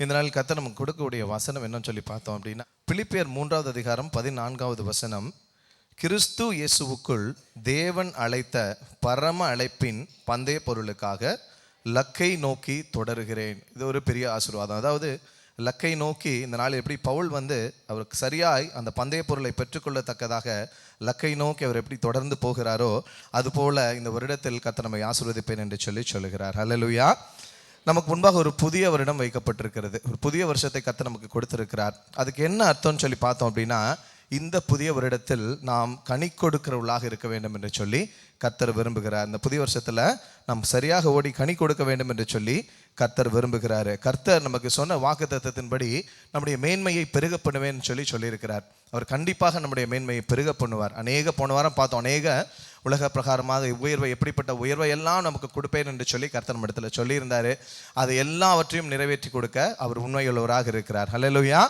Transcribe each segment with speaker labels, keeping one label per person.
Speaker 1: இந்த நாள் கர்த்தர் நமக்கு கொடுக்கக்கூடிய வசனம் என்னன்னு சொல்லி பார்த்தோம் அப்படின்னா, பிலிப்பியர் 3வது அதிகாரம் 14வது வசனம். கிறிஸ்து இயேசுவுக்குள் தேவன் அழைத்த பரம அழைப்பின் பந்தய பொருளுக்காக லக்கை நோக்கி தொடருகிறேன். இது ஒரு பெரிய ஆசீர்வாதம். அதாவது லக்கை நோக்கி இந்த நாள் எப்படி பவுல் அவருக்கு சரியாய் அந்த பந்தய பொருளை பெற்றுக்கொள்ளத்தக்கதாக லக்கை நோக்கி அவர் எப்படி தொடர்ந்து போகிறாரோ, அதுபோல இந்த வருடத்தில் கர்த்தர் நம்மை ஆசீர்வதிப்பேன் என்று சொல்லுகிறார். ஹல்லேலூயா. நமக்கு முன்பாக ஒரு புதிய வருடம் வைக்கப்பட்டிருக்கிறது. ஒரு புதிய வருஷத்தை கர்த்தர் நமக்கு கொடுத்திருக்கிறார். அதுக்கு என்ன அர்த்தம்னு சொல்லி பார்த்தோம் அப்படின்னா, இந்த புதிய வருடத்தில் நாம் கனி கொடுக்கிறவர்களாக இருக்க வேண்டும் என்று சொல்லி கர்த்தர் விரும்புகிறார். இந்த புதிய வருஷத்தில் நாம் சரியாக ஓடி கனி கொடுக்க வேண்டும் என்று சொல்லி கர்த்தர் விரும்புகிறாரு. கர்த்தர் நமக்கு சொன்ன வாக்குத்தத்தத்தின்படி நம்முடைய மேன்மையை பெருக பண்ணுவேன்னு சொல்லியிருக்கிறார். அவர் கண்டிப்பாக நம்முடைய மேன்மையை பெருக பண்ணுவார். போன வாரம் பார்த்தோம், அநேக உலக பிரகாரமாக உயர்வை, எப்படிப்பட்ட உயர்வை எல்லாம் நமக்கு கொடுப்பேன் என்று சொல்லி கர்த்தர் நம்ம இடத்துல சொல்லியிருந்தாரு. அதை எல்லாவற்றையும் நிறைவேற்றி கொடுக்க அவர் உண்மையுள்ளவராக இருக்கிறார். ஹல்லேலூயா.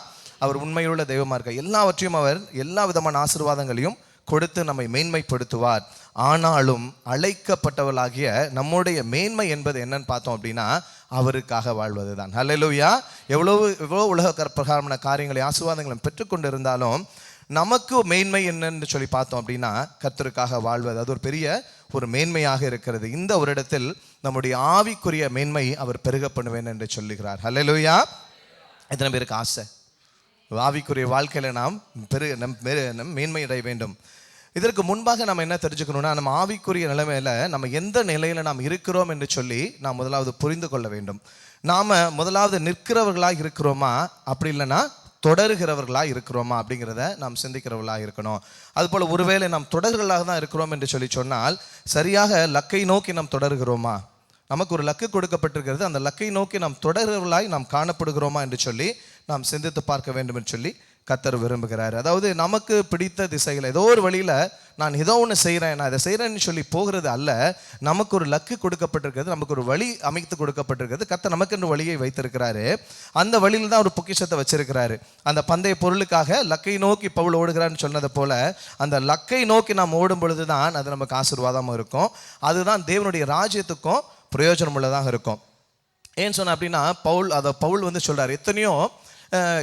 Speaker 1: அவர் உண்மையுள்ள தெய்வமாக இருக்க எல்லாவற்றையும் அவர் எல்லா விதமான ஆசீர்வாதங்களையும் கொடுத்து நம்மை மேன்மைப்படுத்துவார். ஆனாலும் அழைக்கப்பட்டவர்களாகிய நம்முடைய மேன்மை என்பது என்னன்னு பார்த்தோம் அப்படின்னா, அவருக்காக வாழ்வது தான். ஹல்லேலூயா. எவ்வளோ உலக பிரகாரமான காரியங்களை ஆசீர்வாதங்களை பெற்றுக்கொண்டு இருந்தாலும் நமக்கு மேன்மை என்னன்னு சொல்லி பார்த்தோம் அப்படின்னா, கர்த்தருக்காக வாழ்வது அது ஒரு பெரிய ஒரு மேன்மையாக இருக்கிறது. இந்த ஒரு இடத்தில் நம்முடைய ஆவிக்குரிய மேன்மை அவர் பெருக பண்ணுவேன் என்று சொல்லுகிறார். ஹல்லேலூயா. எத்தனை பேருக்கு ஆசை ஆவிக்குரிய வாழ்க்கையில நாம் மேன்மை அடைய வேண்டும்? இதற்கு முன்பாக நம்ம என்ன தெரிஞ்சுக்கணும்னா, நம்ம ஆவிக்குரிய நிலைமையில நம்ம எந்த நிலையில நாம் இருக்கிறோம் என்று சொல்லி நாம் முதலாவது புரிந்து கொள்ள வேண்டும். நாம முதலாவது நிற்கிறவர்களாக இருக்கிறோமா, அப்படி இல்லைன்னா தொடருகிறவர்களாக இருக்கிறோமா அப்படிங்கிறத நாம் சிந்திக்கிறவர்களாக இருக்கணும். அதுபோல் ஒருவேளை நாம் தொடர்களாக தான் இருக்கிறோம் என்று சொன்னால், சரியாக லக்கை நோக்கி நாம் தொடருகிறோமா? நமக்கு ஒரு லக்கு கொடுக்கப்பட்டிருக்கிறது, அந்த லக்கை நோக்கி நாம் தொடர்கிறவர்களாய் நாம் காணப்படுகிறோமா என்று சொல்லி நாம் சிந்தித்து பார்க்க வேண்டும் என்று சொல்லி கர்த்தர் விரும்புகிறார். அதாவது நமக்கு பிடித்த திசையில் ஏதோ ஒரு வழியில் நான் ஏதோ ஒன்று செய்கிறேன், நான் இதை செய்கிறேன்னு சொல்லி போகிறது அல்ல. நமக்கு ஒரு லக்கு கொடுக்கப்பட்டிருக்கிறது, நமக்கு ஒரு வழி அமைத்து கொடுக்கப்பட்டிருக்கிறது. கர்த்தர் நமக்கு ஒரு வழியை வைத்திருக்கிறாரு. அந்த வழியில் தான் ஒரு பொக்கிஷத்தை வச்சிருக்கிறாரு. அந்த பந்தய பொருளுக்காக லக்கை நோக்கி பவுல் ஓடுகிறான்னு சொன்னதை போல, அந்த லக்கை நோக்கி நாம் ஓடும் பொழுது தான் அது நமக்கு ஆசீர்வாதமாக இருக்கும். அதுதான் தேவனுடைய ராஜ்யத்துக்கும் பிரயோஜனம் உள்ளதாக இருக்கும். ஏன்னு சொன்ன அப்படின்னா, பவுல் சொல்றாரு,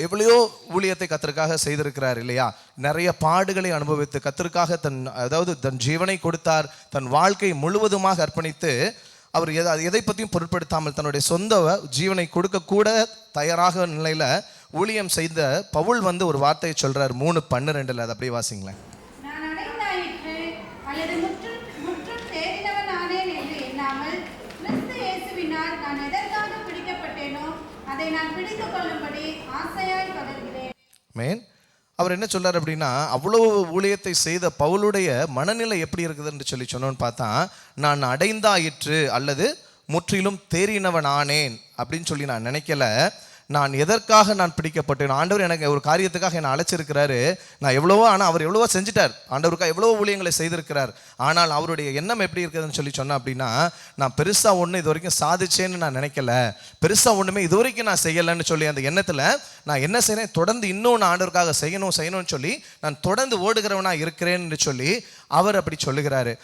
Speaker 1: எவ்வளையோ ஊழியத்தை கர்த்தருக்காக செய்திருக்கிறார் இல்லையா? நிறைய பாடுகளை அனுபவித்து கர்த்தருக்காக தன் ஜீவனை கொடுத்தார். தன் வாழ்க்கை முழுவதுமாக அர்ப்பணித்து அவர் எதை பற்றியும் பொருட்படுத்தாமல் தன்னுடைய சொந்த ஜீவனை கொடுக்க கூட தயாராக நிலையில ஊழியம் செய்த பவுல் ஒரு வார்த்தையை சொல்றார். 3:12 அதை அப்படியே வாசிங்களேன். அவர் என்ன சொல்றார் அப்படின்னா, அவ்வளவு ஊழியத்தை செய்த பவுலுடைய மனநிலை எப்படி இருக்குதுன்னு சொன்னோன்னு பார்த்தா, நான் அடைந்தாயிற்று அல்லது முற்றிலும் தேறினவன் ஆனேன் அப்படின்னு சொல்லி நான் நினைக்கல. நான் எதற்காக நான் பிடிக்கப்பட்டேன், ஆண்டவர் எனக்கு ஒரு காரியத்துக்காக என்னை அழைச்சிருக்கிறாரு. நான் ஆனால் அவர் எவ்வளவோ செஞ்சுட்டார், ஆண்டவருக்காக எவ்வளவோ ஊழியங்களை செய்திருக்கிறார். ஆனால் அவருடைய எண்ணம் எப்படி இருக்குதுன்னு சொன்னேன் அப்படின்னா, நான் பெருசாக ஒன்று இது வரைக்கும் சாதிச்சேன்னு நான் நினைக்கல, பெருசாக ஒன்றுமே இது வரைக்கும் நான் செய்யலைன்னு சொல்லி அந்த எண்ணத்தில் நான் என்ன செய்யறேன், தொடர்ந்து இன்னும் நான் ஆண்டவருக்காக செய்யணும்னு சொல்லி நான் தொடர்ந்து ஓடுகிறவனாக இருக்கிறேன்னு சொல்லி அவர் அப்படி சொல்லுகிறாரு.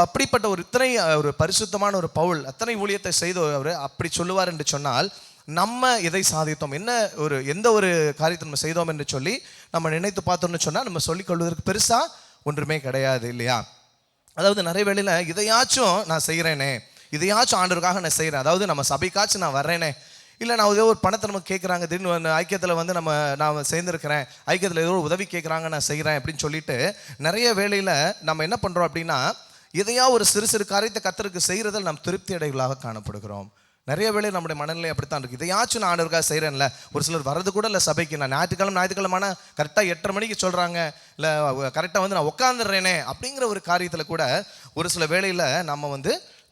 Speaker 1: அப்படிப்பட்ட இத்தனை ஒரு பரிசுத்தமான ஒரு பவுல், அத்தனை ஊழியத்தை செய்தவர் அப்படி சொல்லுவார் என்று சொன்னால், நம்ம எதை சாதித்தோம், எந்த ஒரு காரியத்தை நம்ம செய்தோம் என்று சொல்லி நம்ம நினைத்து பார்த்தோம்னு சொன்னால், நம்ம சொல்லிக் கொள்வதற்கு பெருசா ஒன்றுமே கிடையாது இல்லையா? அதாவது நிறைய வேளையில இதையாச்சும் நான் செய்கிறேனே, இதையாச்சும் ஆண்டவருக்காக நான் செய்கிறேன், அதாவது நம்ம சபைக்காச்சும் நான் வர்றேனே, இல்லை நான் ஏதோ ஒரு பணத்தை நமக்கு கேட்குறாங்க, திடீர்னு ஐக்கியத்தில் நான் சேர்ந்துருக்கிறேன், ஐக்கியத்தில் ஏதோ ஒரு உதவி கேட்குறாங்க, நான் செய்கிறேன் அப்படின்னு சொல்லிட்டு நிறைய வேளையில் நம்ம என்ன பண்ணுறோம் அப்படின்னா, எதையா ஒரு சிறு சிறு காரியத்தை கர்த்தருக்கு செய்கிறதில் நாம் திருப்தி அடைகளாக காணப்படுகிறோம். நிறைய வேளை நம்முடைய மனநிலை அப்படித்தான் இருக்குது. இதையாச்சும் நான் ஆண்டவருக்காக செய்கிறேன்ல, ஒரு சிலர் வர்றது கூட இல்லை சபைக்கு. நான் ஞாயிற்றுக்கிழமை கரெக்டாக 8:30 மணிக்கு சொல்கிறாங்க, இல்லை கரெக்டாக நான் உட்காந்துடுறேனே அப்படிங்கிற ஒரு காரியத்தில் கூட ஒரு சில வேளையில் நம்ம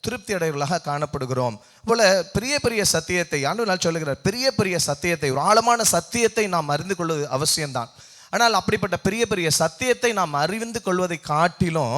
Speaker 1: திருப்தி அடைவர்களாக காணப்படுகிறோம். போல பெரிய பெரிய சத்தியத்தை ஆண்டவர் சொல்லுகிறார், பெரிய பெரிய சத்தியத்தை, ஒரு ஆழமான சத்தியத்தை நாம் அறிந்து கொள்வது அவசியம்தான். ஆனால் அப்படிப்பட்ட பெரிய பெரிய சத்தியத்தை நாம் அறிந்து கொள்வதை காட்டிலும்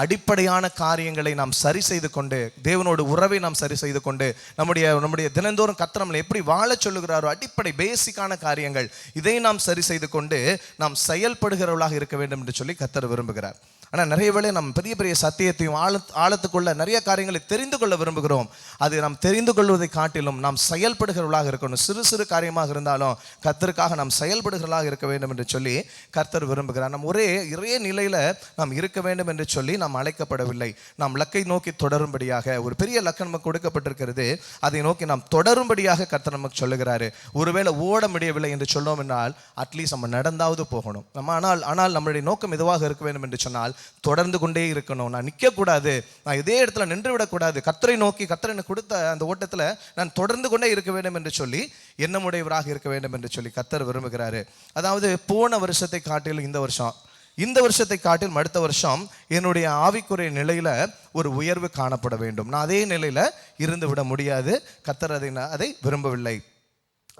Speaker 1: அடிப்படையான காரியங்களை நாம் சரி செய்து கொண்டு, தேவனோட உறவை நாம் சரி செய்து கொண்டு, நம்முடைய தினந்தோறும் கர்த்தர் நம்மளை எப்படி வாழ சொல்லுகிறாரோ அடிப்படை பேசிக்கான காரியங்கள், இதை நாம் சரி செய்து கொண்டு நாம் செயல்படுகிறவர்களாக இருக்க வேண்டும் என்று சொல்லி கர்த்தர் விரும்புகிறார். ஆனால் நிறைய வேளை நம்ம பெரிய பெரிய சத்தியத்தையும் ஆழத்துக்குள்ள நிறைய காரியங்களை தெரிந்து கொள்ள விரும்புகிறோம். அது நாம் தெரிந்து கொள்வதை காட்டிலும் நாம் செயல்படுகிறவர்களாக இருக்கணும். சிறு சிறு காரியமாக இருந்தாலும் கர்த்தருக்காக நாம் செயல்படுகிறவர்களாக இருக்க வேண்டும் என்று சொல்லி கர்த்தர் விரும்புகிறார். நாம் ஒரே நிலையில் நாம் இருக்க வேண்டும் என்று சொல்லி நாம் அழைக்கப்படவில்லை. நாம் லக்கை நோக்கி தொடரும்படியாக ஒரு பெரிய லக்கம் நமக்கு கொடுக்கப்பட்டிருக்கிறது. அதை நோக்கி நாம் தொடரும்படியாக கர்த்தர் நமக்கு சொல்லுகிறாரு. ஒருவேளை ஓட முடியவில்லை என்று சொன்னோம் என்றால் அட்லீஸ்ட் நம்ம நடந்தாவது போகணும். நம்ம ஆனால் நம்மளுடைய நோக்கம் எதுவாக இருக்க வேண்டும் என்று சொன்னால் தொடர்ந்து கொண்டே இருக்கணும். நான் நிற்கக்கூடாது, நான் இதே இடத்துல நின்று விடக்கூடாது. கர்த்தரை நோக்கி கர்த்தர் எனக்கு கொடுத்த அந்த ஓட்டத்தில் நான் தொடர்ந்து கொண்டே இருக்க வேண்டும் என்று சொல்லி எண்ணமுடையவராக இருக்க வேண்டும் என்று சொல்லி கர்த்தர் விரும்புகிறாரு. அதாவது போன வருஷத்தை காட்டிலும் இந்த வருஷத்தை காட்டிலும் அடுத்த வருஷம் என்னுடைய ஆவிக்குரிய நிலையில ஒரு உயர்வு காணப்பட வேண்டும். நான் அதே நிலையில இருந்து விட முடியாது. கர்த்தர் அதை விரும்பவில்லை.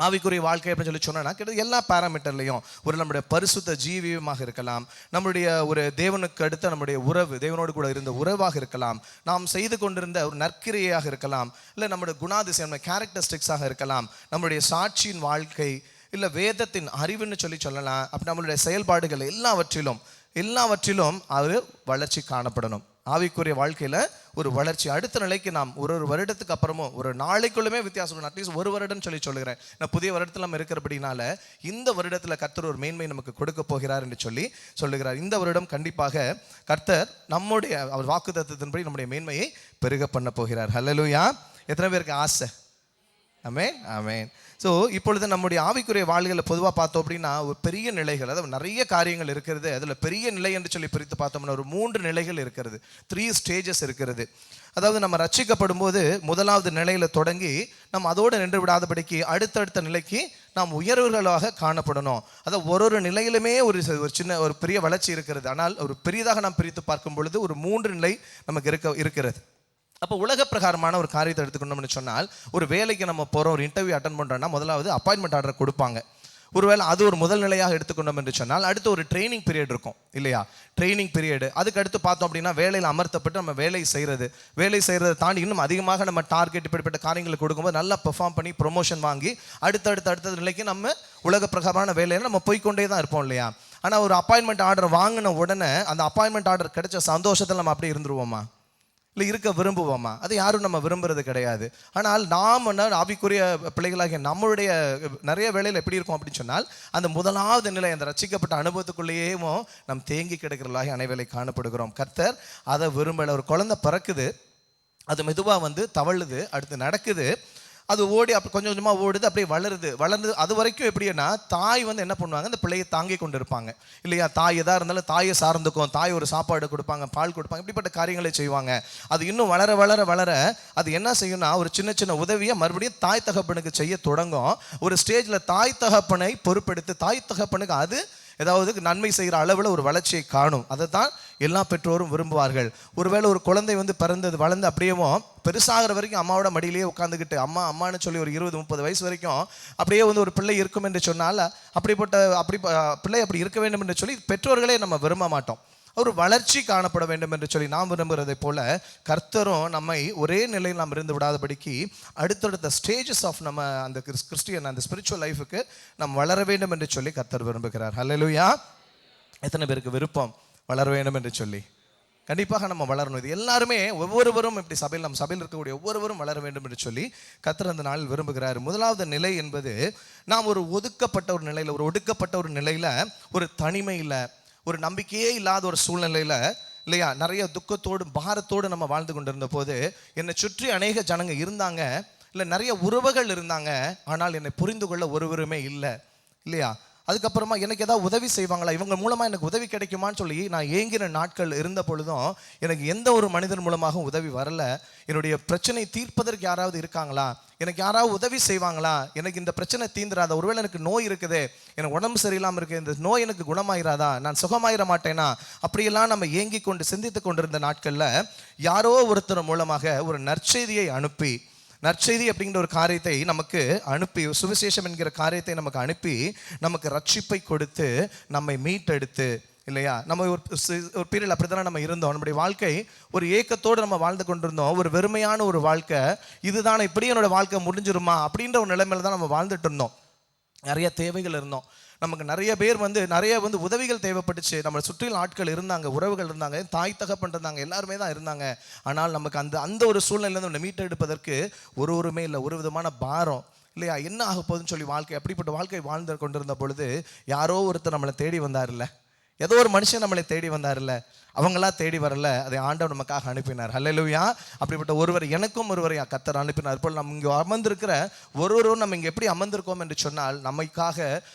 Speaker 1: ஆவிக்குரிய வாழ்க்கை அப்படின்னு சொல்லி சொன்னா கிட்ட எல்லா பேராமீட்டர்லையும் ஒரு நம்முடைய பரிசுத்த ஜீவியமாக இருக்கலாம், நம்முடைய ஒரு தேவனுக்கு அடுத்த நம்முடைய உறவு, தேவனோடு கூட இருந்த உறவாக இருக்கலாம், நாம் செய்து கொண்டிருந்த ஒரு நற்கிரியையாக இருக்கலாம், இல்லை நம்முடைய குணாதிசயம் கேரக்டரிஸ்டிக்ஸாக இருக்கலாம், நம்முடைய சாட்சியின் வாழ்க்கை, இல்லை வேதத்தின் அறிவுன்னு சொல்லலாம். அப்படி நம்மளுடைய செயல்பாடுகள் எல்லாவற்றிலும் அது வளர்ச்சி காணப்படணும். ஆவிக்குரிய வாழ்க்கையில் ஒரு வளர்ச்சி, அடுத்த நிலைக்கு நாம் ஒரு வருடத்துக்கு அப்புறமும் ஒரு நாளைக்குள்ளுமே வித்தியாசம். அட்லீஸ்ட் ஒரு வருடம் சொல்லுகிறேன். நான் புதிய வருடத்தில் நம்ம இருக்கிறபடினால இந்த வருடத்தில் கர்த்தர் ஒரு மேன்மை நமக்கு கொடுக்க போகிறார் என்று சொல்லுகிறார். இந்த வருடம் கண்டிப்பாக கர்த்தர் நம்முடைய அவர் வாக்குத்தத்தத்தின்படி நம்முடைய மேன்மையை பெருக பண்ண போகிறார். ஹல்லேலூயா! எத்தனை பேருக்கு ஆசை? ஆமென், ஆமென். ஸோ இப்பொழுது நம்முடைய ஆவிக்குரிய வாழ்களை பொதுவாக பார்த்தோம் அப்படின்னா ஒரு பெரிய நிலைகள், அதாவது நிறைய காரியங்கள் இருக்கிறது. அதில் பெரிய நிலை என்று சொல்லி பிரித்து பார்த்தோம்னா ஒரு 3 நிலைகள் இருக்கிறது, 3 ஸ்டேஜஸ் இருக்கிறது. அதாவது நம்ம ரட்சிக்கப்படும் போது முதலாவது நிலையில் தொடங்கி நம்ம அதோடு நின்று விடாதபடிக்கு அடுத்தடுத்த நிலைக்கு நாம் உயர்வுகளாக காணப்படணும். அதாவது ஒரு நிலையிலுமே ஒரு சின்ன ஒரு பெரிய வளர்ச்சி இருக்கிறது. ஆனால் ஒரு பெரியதாக நாம் பிரித்து பார்க்கும் பொழுது ஒரு 3 நிலை நமக்கு இருக்கிறது. அப்போ உலக பிரகாரமான ஒரு காரியத்தை எடுத்துக்கணும்னு சொன்னால், ஒரு வேலைக்கு நம்ம போகிறோம், ஒரு இன்டர்வியூ அட்டன் பண்ணுறோன்னா முதலாவது அப்பாயின்மெண்ட் ஆர்டர் கொடுப்பாங்க. ஒருவேளை அது ஒரு முதல் நிலையாக எடுத்துக்கணும் என்று சொன்னால் அடுத்து ஒரு ட்ரைனிங் பீரியட் இருக்கும் இல்லையா? ட்ரைனிங் பீரியடு, அதுக்கு அடுத்து பார்த்தோம் அப்படின்னா வேலையில் அமர்த்தப்பட்டு நம்ம வேலை செய்கிறத தாண்டி இன்னும் அதிகமாக நம்ம டார்கெட் இப்படிப்பட்ட காரியங்களை கொடுக்கும்போது நல்லா பெர்ஃபார்ம் பண்ணி ப்ரொமோஷன் வாங்கி அடுத்த நிலைக்கு நம்ம உலக பிரகாரமான வேலையில் நம்ம போய்கொண்டே தான் இருப்போம் இல்லையா? ஆனால் ஒரு அப்பாயின்மெண்ட் ஆர்டர் வாங்கின உடனே அந்த அப்பாயின்மெண்ட் ஆர்டர் கிடைச்ச சந்தோஷத்தில் நம்ம அப்படியே இருந்துருவோமா? இல்லை இருக்க விரும்புவோமா? அது யாரும் நம்ம விரும்புறது கிடையாது. ஆனால் நாம் ஆவிக்குரிய பிள்ளைகளாகிய நம்மளுடைய நிறைய வேலையில் எப்படி இருக்கும் அப்படின்னு சொன்னால் அந்த முதலாவது நிலை, அந்த ரட்சிக்கப்பட்ட அனுபவத்துக்குள்ளேயும் நம் தேங்கி கிடக்கிறவர்களாக அனைவரை காணப்படுகிறோம். கர்த்தர் அதை விரும்பலை. ஒரு குழந்தை பிறக்குது, அது மெதுவாக தவழுது, அடுத்து நடக்குது, அது ஓடி அப்படி கொஞ்சம் கொஞ்சமாக ஓடுது, அப்படியே வளர்ந்து அது வரைக்கும் எப்படின்னா தாய் என்ன பண்ணுவாங்க, அந்த பிள்ளையை தாங்கி கொண்டு இருப்பாங்க இல்லையா? தாய் எதாக இருந்தாலும் தாயை சார்ந்துக்கும், தாய் ஒரு சாப்பாடு கொடுப்பாங்க, பால் கொடுப்பாங்க, இப்படிப்பட்ட காரியங்களை செய்வாங்க. அது இன்னும் வளர அது என்ன செய்யும்னா ஒரு சின்ன சின்ன உதவியை மறுபடியும் தாய் தகப்பனுக்கு செய்ய தொடங்கும். ஒரு ஸ்டேஜில் தாய் தகப்பனை பொறுப்பெடுத்து தாய் தகப்பனுக்கு அது ஏதாவது நன்மை செய்கிற அளவில் ஒரு வளர்ச்சியை காணும். அதை தான் எல்லா பெற்றோரும் விரும்புவார்கள். ஒருவேளை ஒரு குழந்தை பிறந்தது வளர்ந்து அப்படியே பெருசாகிற வரைக்கும் அம்மாவோட மடியிலேயே உட்காந்துக்கிட்டு அம்மான்னு சொல்லி ஒரு 20-30 வயசு வரைக்கும் அப்படியே ஒரு பிள்ளை இருக்கும் என்று சொன்னால் பிள்ளை அப்படி இருக்க வேண்டும் என்று சொல்லி பெற்றோர்களே நம்ம விரும்ப மாட்டோம். ஒரு வளர்ச்சி காணப்பட வேண்டும் என்று சொல்லி நாம் விரும்புகிறதை போல கர்த்தரும் நம்மை ஒரே நிலையில் நாம் இருந்து விடாதபடிக்கு அடுத்தடுத்த ஸ்டேஜஸ் ஆஃப் நம்ம அந்த கிறிஸ்டியன் அந்த ஸ்பிரிச்சுவல் லைஃபுக்கு நாம் வளர வேண்டும் என்று சொல்லி கர்த்தர் விரும்புகிறார். ஹல்லேலூயா! எத்தனை பேருக்கு விருப்பம் வளர வேண்டும் என்று சொல்லி? கண்டிப்பாக நம்ம வளரணும். இது எல்லாருமே ஒவ்வொருவரும் இப்படி நம்ம சபையில் இருக்கக்கூடிய ஒவ்வொருவரும் வளர வேண்டும் என்று சொல்லி கர்த்தர் அந்த நாளில் விரும்புகிறார். முதலாவது நிலை என்பது நாம் ஒரு ஒதுக்கப்பட்ட ஒரு நிலையில், ஒரு ஒடுக்கப்பட்ட ஒரு நிலையில், ஒரு தனிமையில், ஒரு நம்பிக்கையே இல்லாத ஒரு சூழ்நிலையில் இல்லையா, நிறைய துக்கத்தோடு பாரத்தோடு நம்ம வாழ்ந்து கொண்டிருந்த போது என்னை சுற்றி அநேக ஜனங்க இருந்தாங்க, இல்லை நிறைய உறவுகள் இருந்தாங்க, ஆனால் என்னை புரிந்து கொள்ள ஒருவருமே இல்லை இல்லையா? அதுக்கப்புறமா எனக்கு ஏதாவது உதவி செய்வாங்களா, இவங்க மூலமாக எனக்கு உதவி கிடைக்குமான்னு சொல்லி நான் ஏங்கிற நாட்கள் இருந்த பொழுதும் எனக்கு எந்த ஒரு மனிதன் மூலமாக உதவி வரல. என்னுடைய பிரச்சனை தீர்ப்பதற்கு யாராவது இருக்காங்களா, எனக்கு யாராவது உதவி செய்வாங்களா, எனக்கு இந்த பிரச்சனை தீந்துராதா, ஒருவேளை எனக்கு நோய் இருக்குது, எனக்கு உடம்பு சரியில்லாமல் இருக்குது, இந்த நோய் எனக்கு குணமாயிராதா, நான் சுகமாயிர மாட்டேனா, அப்படியெல்லாம் நம்ம ஏங்கி கொண்டு சிந்தித்து கொண்டிருந்த நாட்களில் யாரோ ஒருத்தர் மூலமாக ஒரு நற்செய்தி அப்படிங்கிற ஒரு காரியத்தை நமக்கு அனுப்பி, சுவிசேஷம் என்கிற காரியத்தை நமக்கு அனுப்பி நமக்கு ரட்சிப்பை கொடுத்து நம்மை மீட்டெடுத்து இல்லையா, நம்ம ஒரு பீரியட் அப்படி தானே நம்ம இருந்தோம். நம்முடைய வாழ்க்கை ஒரு ஏக்கத்தோடு நம்ம வாழ்ந்து கொண்டிருந்தோம். ஒரு வெறுமையான ஒரு வாழ்க்கை, இதுதானே இப்படி என்னோட வாழ்க்கை முடிஞ்சிருமா அப்படின்ற ஒரு நிலைமையில தான் நம்ம வாழ்ந்துட்டு இருந்தோம். நிறைய தேவைகள் இருந்தோம். நமக்கு நிறைய பேர் நிறைய உதவிகள் தேவைப்பட்டுச்சு. நம்மளை சுற்றிலும் ஆட்கள் இருந்தாங்க, உறவுகள் இருந்தாங்க, தாய் தகப்பன் இருந்தாங்க, எல்லாருமே தான் இருந்தாங்க. ஆனால் நமக்கு அந்த அந்த ஒரு சூழ்நிலையிலேருந்து நம்மளை மீட்டெடுப்பதற்கு ஒருவருமே இல்லை, ஒரு விதமான பாரம் இல்லையா? என்ன ஆக போகுதுன்னு சொல்லி வாழ்க்கை அப்படிப்பட்ட வாழ்க்கை வாழ்ந்து கொண்டிருந்த பொழுது யாரோ ஒருத்தர் நம்மளை தேடி வந்தார்ல, ஏதோ ஒரு மனுஷன் நம்மளை தேடி வந்தார்ல, அவங்களா தேடி வரல, அதை ஆண்டவர் நமக்காக அனுப்பினார். ஹல்லேலூயா. அப்படிப்பட்ட ஒருவர், எனக்கும் ஒருவரை கர்த்தர் அனுப்பினார். இப்போ நம்ம இங்கே அமர்ந்திருக்கிற ஒருவரும் நம்ம இங்கே எப்படி அமர்ந்திருக்கோம் என்று சொன்னால், நமக்காக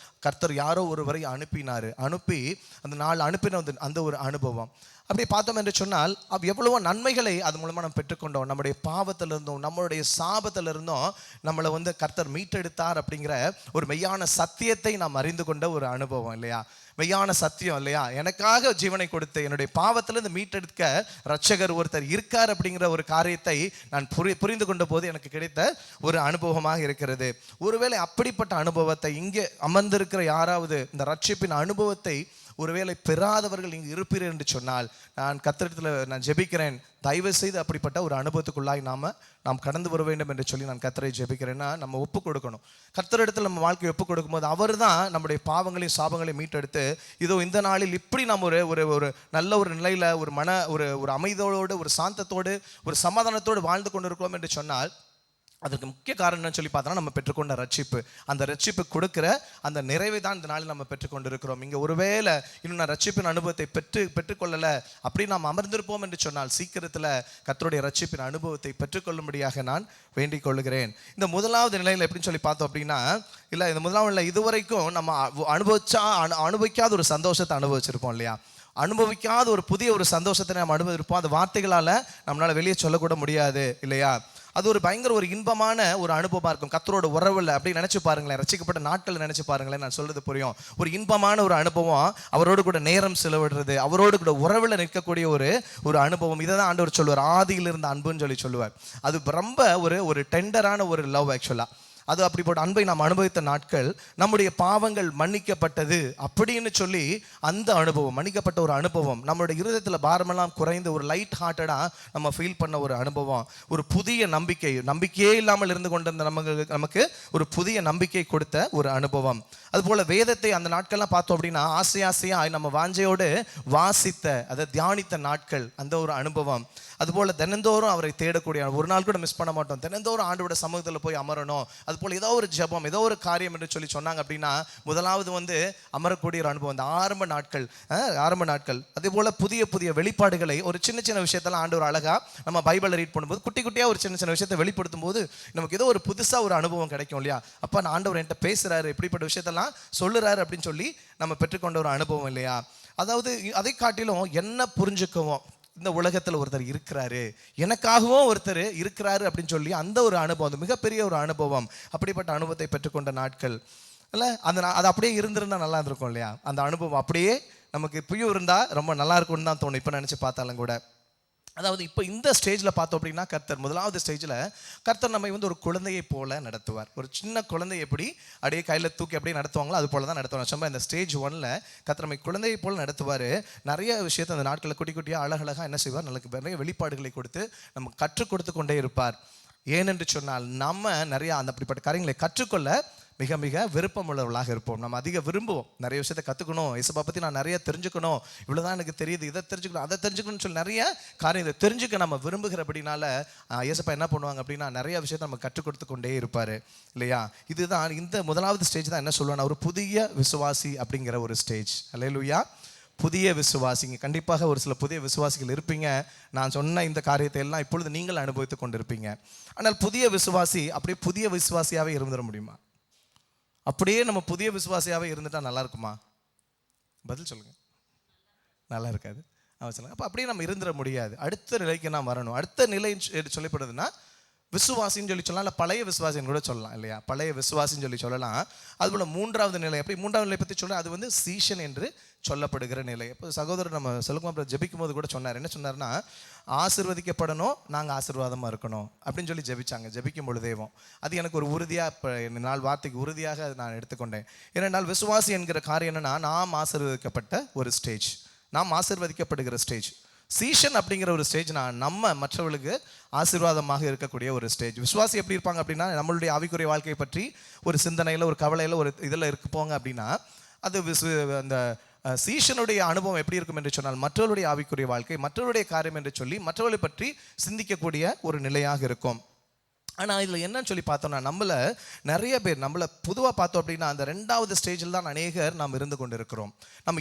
Speaker 1: கர்த்தர் யாரோ ஒருவரை அனுப்பினார். அனுப்பி அந்த நாள் அனுப்பின அந்த ஒரு அனுபவம் அப்படி பார்த்தோம் என்று சொன்னால், எவ்வளவோ நன்மைகளை அது மூலமாக நம்ம பெற்றுக்கொண்டோம். நம்முடைய பாவத்திலிருந்தும் நம்மளுடைய சாபத்திலிருந்தும் நம்மளை கர்த்தர் மீட்டெடுத்தார் அப்படிங்கிற ஒரு மெய்யான சத்தியத்தை நாம் அறிந்து கொண்ட ஒரு அனுபவம் இல்லையா? மெய்யான சத்தியம் இல்லையா? எனக்காக ஜீவனை கொடுத்து என்னுடைய பாவத்திலிருந்து மீட்டெடுக்க ரட்சகர் ஒருத்தர் இருக்கார் அப்படிங்கிற ஒரு காரியத்தை நான் புரிந்து கொண்ட போது எனக்கு கிடைத்த ஒரு அனுபவமாக இருக்கிறது. ஒருவேளை அப்படிப்பட்ட அனுபவத்தை இங்கே அமர்ந்திருக்கிற யாராவது இந்த ரட்சிப்பின் அனுபவத்தை ஒருவேளை பெறாதவர்கள் இங்கு இருப்பீர்கள் என்று சொன்னால், நான் கர்த்தரிடத்தில் நான் ஜெபிக்கிறேன், தயவு செய்து அப்படிப்பட்ட ஒரு அனுபவத்துக்குள்ளாய் நாம் கடந்து வர வேண்டும் என்று சொல்லி நான் கர்த்தரை ஜெபிக்கிறேன்னா, நம்ம ஒப்பு கொடுக்கணும். கர்த்தரிடத்தில் நம்ம வாழ்க்கையை ஒப்பு கொடுக்கும்போது அவர் தான் நம்முடைய பாவங்களையும் சாபங்களையும் மீட்டெடுத்து, இதோ இந்த நாளில் இப்படி நாம் ஒரு நல்ல ஒரு நிலையில் ஒரு அமைதியோடு, ஒரு சாந்தத்தோடு, ஒரு சமாதானத்தோடு வாழ்ந்து கொண்டு இருக்கிறோம் என்று சொன்னால், அதுக்கு முக்கிய காரணம் என்னன்னு சொல்லி பார்த்தோம்னா, நம்ம பெற்றுக்கொண்ட ரட்சிப்பு. அந்த ரட்சிப்பு கொடுக்கிற அந்த நிறைவை தான் இந்த நாளில் நம்ம பெற்றுக்கொண்டு இருக்கிறோம். இங்கே ஒருவேளை இன்னும் நான் ரட்சிப்பின் அனுபவத்தை பெற்றுக்கொள்ளலை அப்படி நாம் அமர்ந்திருப்போம் என்று சொன்னால், சீக்கிரத்தில் கர்த்தருடைய ரட்சிப்பின் அனுபவத்தை பெற்றுக்கொள்ளும்படியாக நான் வேண்டிக் கொள்கிறேன். இந்த முதலாவது நிலையில் எப்படின்னு சொல்லி பார்த்தோம் அப்படின்னா, இல்லை இந்த முதலாவது நிலை இதுவரைக்கும் நம்ம அனுபவிக்காத ஒரு சந்தோஷத்தை அனுபவிச்சிருப்போம் இல்லையா? அனுபவிக்காத ஒரு புதிய ஒரு சந்தோஷத்தை நம்ம அனுபவிச்சிருப்போம். அது வார்த்தைகளால் நம்மளால் வெளியே சொல்லக்கூட முடியாது இல்லையா? அது ஒரு பயங்கர ஒரு இன்பமான ஒரு அனுபவமாக இருக்கும். கர்த்தரோட உறவில் அப்படி நினச்சி பாருங்களேன், ரட்சிக்கப்பட்ட நாட்கள் நினச்சி பாருங்களேன், நான் சொல்றது புரியும். ஒரு இன்பமான ஒரு அனுபவம், அவரோடு கூட நேரம் செலவிடுறது, அவரோடு கூட உறவில் நிற்கக்கூடிய ஒரு அனுபவம். இதை தான் ஆண்டவர் சொல்லுவார், ஆதியில் இருந்த அன்புன்னு சொல்லுவார். அது ரொம்ப ஒரு டெண்டரான ஒரு லவ் ஆக்சுவலாக. அது அப்படிப்பட்ட அன்பை நாம் அனுபவித்த நாட்கள், நம்முடைய பாவங்கள் மன்னிக்கப்பட்டது அப்படின்னு சொல்லி அந்த அனுபவம், மன்னிக்கப்பட்ட ஒரு அனுபவம், நம்மளுடைய இருதயத்தில் பாரமெல்லாம் குறைந்து ஒரு லைட் ஹார்ட்டடாக நம்ம ஃபீல் பண்ண ஒரு அனுபவம், ஒரு புதிய நம்பிக்கையே இல்லாமல் இருந்து கொண்டிருந்த நமக்கு ஒரு புதிய நம்பிக்கை கொடுத்த ஒரு அனுபவம். அதுபோல் வேதத்தை அந்த நாட்கள்லாம் பார்த்தோம் அப்படின்னா, ஆசையாக நம்ம வாஞ்சையோடு வாசித்த, அதை தியானித்த நாட்கள், அந்த ஒரு அனுபவம். அதுபோல் தினந்தோறும் அவரை தேடக்கூடிய, ஒரு நாள் கூட மிஸ் பண்ண மாட்டோம், தினந்தோறும் ஆண்டோட சமூகத்தில் போய் அமரணும். அதுபோல் ஏதோ ஒரு ஜெபம், ஏதோ ஒரு காரியம் என்று சொல்லி சொன்னாங்க அப்படின்னா, முதலாவது அமரக்கூடிய ஒரு அனுபவம், அந்த ஆரம்ப நாட்கள். அதே போல் புதிய வெளிப்பாடுகளை, ஒரு சின்ன விஷயத்தெல்லாம் ஆண்டவர் அழகா நம்ம பைபிளை ரீட் பண்ணும்போது குட்டி குட்டியாக ஒரு சின்ன விஷயத்தை வெளிப்படுத்தும் போது நமக்கு ஏதோ ஒரு புதுசாக ஒரு அனுபவம் கிடைக்கும் இல்லையா? அப்போ நான் ஆண்டவர் என்கிட்ட பேசுகிறாரு, இப்படிப்பட்ட விஷயத்தெல்லாம் சொல்லுறாரு அப்படின்னு சொல்லி நம்ம பெற்றுக்கொண்ட ஒரு அனுபவம் இல்லையா? அதாவது அதை காட்டிலும் என்ன புரிஞ்சுக்கவும், இந்த உலகத்தில் ஒருத்தர் இருக்கிறாரு, எனக்காகவும் ஒருத்தர் இருக்கிறாரு அப்படின்னு சொல்லி அந்த ஒரு அனுபவம், மிகப்பெரிய ஒரு அனுபவம். அப்படிப்பட்ட அனுபவத்தை பெற்றுக்கொண்ட நாட்கள் இல்லை, அது அப்படியே இருந்திருந்தா நல்லா இருந்திருக்கும் இல்லையா? அந்த அனுபவம் அப்படியே நமக்கு இப்பயும் இருந்தால் ரொம்ப நல்லா இருக்கும்னு தான் தோணும், இப்போ நினச்சி பார்த்தாலும் கூட. அதாவது இப்போ இந்த ஸ்டேஜில் பார்த்தோம் அப்படின்னா, முதலாவது ஸ்டேஜில் கர்த்தர் நம்மை ஒரு குழந்தையை போல நடத்துவார். ஒரு சின்ன குழந்தை எப்படி அப்படியே கையில் தூக்கி அப்படியே நடத்துவாங்களோ அது போல தான் நடத்துவாங்க. சும்மா இந்த ஸ்டேஜ் 1ல் கர்த்தர் நம்மை குழந்தையை போல் நடத்துவார். நிறைய விஷயத்தை அந்த நாட்களில் குட்டியாக அழகழகாக என்ன செய்வார், நிறைய வெளிப்பாடுகளை கொடுத்து நம்ம கற்றுக் கொடுத்து கொண்டே இருப்பார். ஏனென்று சொன்னால், நம்ம நிறையா அந்த அப்படிப்பட்ட காரியங்களை கற்றுக்கொள்ள மிக மிக விருப்பமுள்ளவர்களாக இருப்போம். நம்ம அதிக விரும்புவோம், நிறைய விஷயத்தை கற்றுக்கணும், இயேசுவை பற்றி நான் நிறைய தெரிஞ்சுக்கணும், இவ்வளோதான் எனக்கு தெரியுது, இதை தெரிஞ்சுக்கணும், அதை தெரிஞ்சுக்கணும்னு சொல்லி நிறைய காரியத்தை தெரிஞ்சுக்க நம்ம விரும்புகிறபடினால இயேசுப்பா என்ன பண்ணுவாங்க அப்படின்னா, நிறைய விஷயத்தை நம்ம கற்றுக் கொடுத்து கொண்டே இருப்பார் இல்லையா? இதுதான் இந்த முதலாவது ஸ்டேஜ் தான் என்ன சொல்லுவேன்னா, ஒரு புதிய விசுவாசி அப்படிங்கிற ஒரு ஸ்டேஜ். அல்லேலூயா. புதிய விசுவாசிங்க, கண்டிப்பாக ஒரு சில புதிய விசுவாசிகள் இருப்பீங்க. நான் சொன்ன இந்த காரியத்தை எல்லாம் இப்பொழுது நீங்கள் அனுபவித்து கொண்டிருப்பீங்க. ஆனால் புதிய விசுவாசி அப்படியே புதிய விசுவாசியாகவே இருந்துட முடியுமா? அப்படியே நம்ம புதிய விசுவாசியாகவே இருந்துட்டா நல்லா இருக்குமா? பதில் சொல்லுங்க. நல்லா இருக்காது. சொல்லுங்க. அப்போ அப்படியே நம்ம இருந்துட முடியாது. அடுத்த நிலைக்கு நாம் வரணும். அடுத்த நிலை சொல்லப்படுதுன்னா விசுவாசின்னு சொல்லலாம், இல்லை பழைய விசுவாசின்னு கூட சொல்லலாம் இல்லையா? பழைய விசுவாசின்னு சொல்லலாம். அதுபோல் மூன்றாவது நிலை, அப்படி மூன்றாவது நிலை பற்றி சொல்ல, அது சீஷன் என்று சொல்லப்படுகிற நிலை. இப்போ சகோதரர் நம்ம செல்வகுமார் ஜெபிக்கும் போது கூட சொன்னார். என்ன சொன்னார்னா, ஆசீர்வதிக்கப்படணும், நாங்கள் ஆசீர்வாதமாக இருக்கணும் அப்படின்னு சொல்லி ஜெபிச்சாங்க. ஜெபிக்கும் பொழுதேவும் அது எனக்கு ஒரு உறுதியாக, இப்போ இந்த நாள் வார்த்தைக்கு உறுதியாக நான் எடுத்துக்கொண்டேன். ஏனென்றால் விசுவாசி என்கிற காரியம் என்னன்னா, நாம் ஆசீர்வதிக்கப்பட்ட ஒரு ஸ்டேஜ், நாம் ஆசீர்வதிக்கப்படுகிற ஸ்டேஜ். சீஷன் அப்படிங்கிற ஒரு ஸ்டேஜ் நம்ம மற்றவர்களுக்கு ஆசீர்வாதமாக இருக்கக்கூடிய ஒரு ஸ்டேஜ். விசுவாசி எப்படி இருப்பாங்க அப்படின்னா, நம்மளுடைய ஆவிக்குரிய வாழ்க்கையை பற்றி ஒரு சிந்தனையில், ஒரு கவலையில், ஒரு இதில் போங்க அப்படின்னா, அது அந்த சீஷனுடைய அனுபவம் எப்படி இருக்கும் என்று சொன்னால் மற்றவருடைய ஆவிக்குரிய வாழ்க்கை, மற்றவருடைய காரியம் என்று சொல்லி மற்றவர்களை பற்றி சிந்திக்கக்கூடிய ஒரு நிலையாக இருக்கும். ஆனால் இதில் என்னன்னு சொல்லி பார்த்தோம்னா, நிறைய பேர் பொதுவாக பார்த்தோம் அப்படின்னா அந்த 2வது ஸ்டேஜில் தான் அநேகர் நாம் இருந்து கொண்டு இருக்கிறோம். அந்த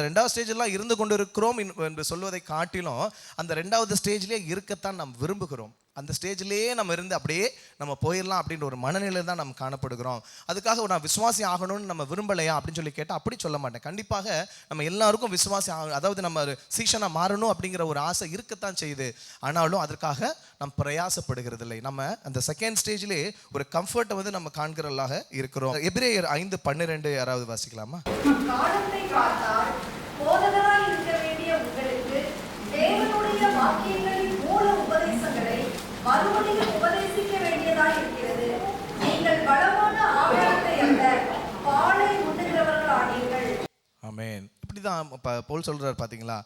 Speaker 1: 2வது ஸ்டேஜெல்லாம் இருந்து கொண்டு இருக்கிறோம் என்று சொல்வதை காட்டிலும் அந்த 2வது ஸ்டேஜ்லேயே இருக்கத்தான் நாம் விரும்புகிறோம். அந்த ஸ்டேஜ்லேயே நம்ம இருந்து அப்படியே நம்ம போயிடலாம் அப்படின்ற ஒரு மனநிலையில் தான் நம்ம காணப்படுகிறோம். அதுக்காக நான் விசுவாசி ஆகணும்னு நம்ம விரும்பலையா அப்படின்னு சொல்லி கேட்டால் அப்படி சொல்ல மாட்டேன். கண்டிப்பாக நம்ம எல்லாருக்கும் விசுவாசி அதாவது நம்ம சீஷனாக மாறணும் அப்படிங்கிற ஒரு ஆசை இருக்கத்தான் செய்யுது. ஆனாலும் அதற்காக நம்ம பிரயாசப்படுகிறது இல்லை. நம்ம அந்த 2nd ஸ்டேஜ்லேயே ஒரு கம்ஃபர்ட்டை நம்ம காண்கிறவர்களாக இருக்கிறோம். எபிரேயர் 5:12 யாராவது வாசிக்கலாமா?
Speaker 2: மறுபடியும் உபதேசிக்க வேண்டியதாய் இருக்கிறது. நீங்கள் பலமான ஆகாரத்தை அல்ல, பாலை உண்ணுகிறவர்கள் ஆனீர்கள்.
Speaker 1: ஆமென். இப்படிதான் பவுல் சொல்றாரு பாத்தீங்களா?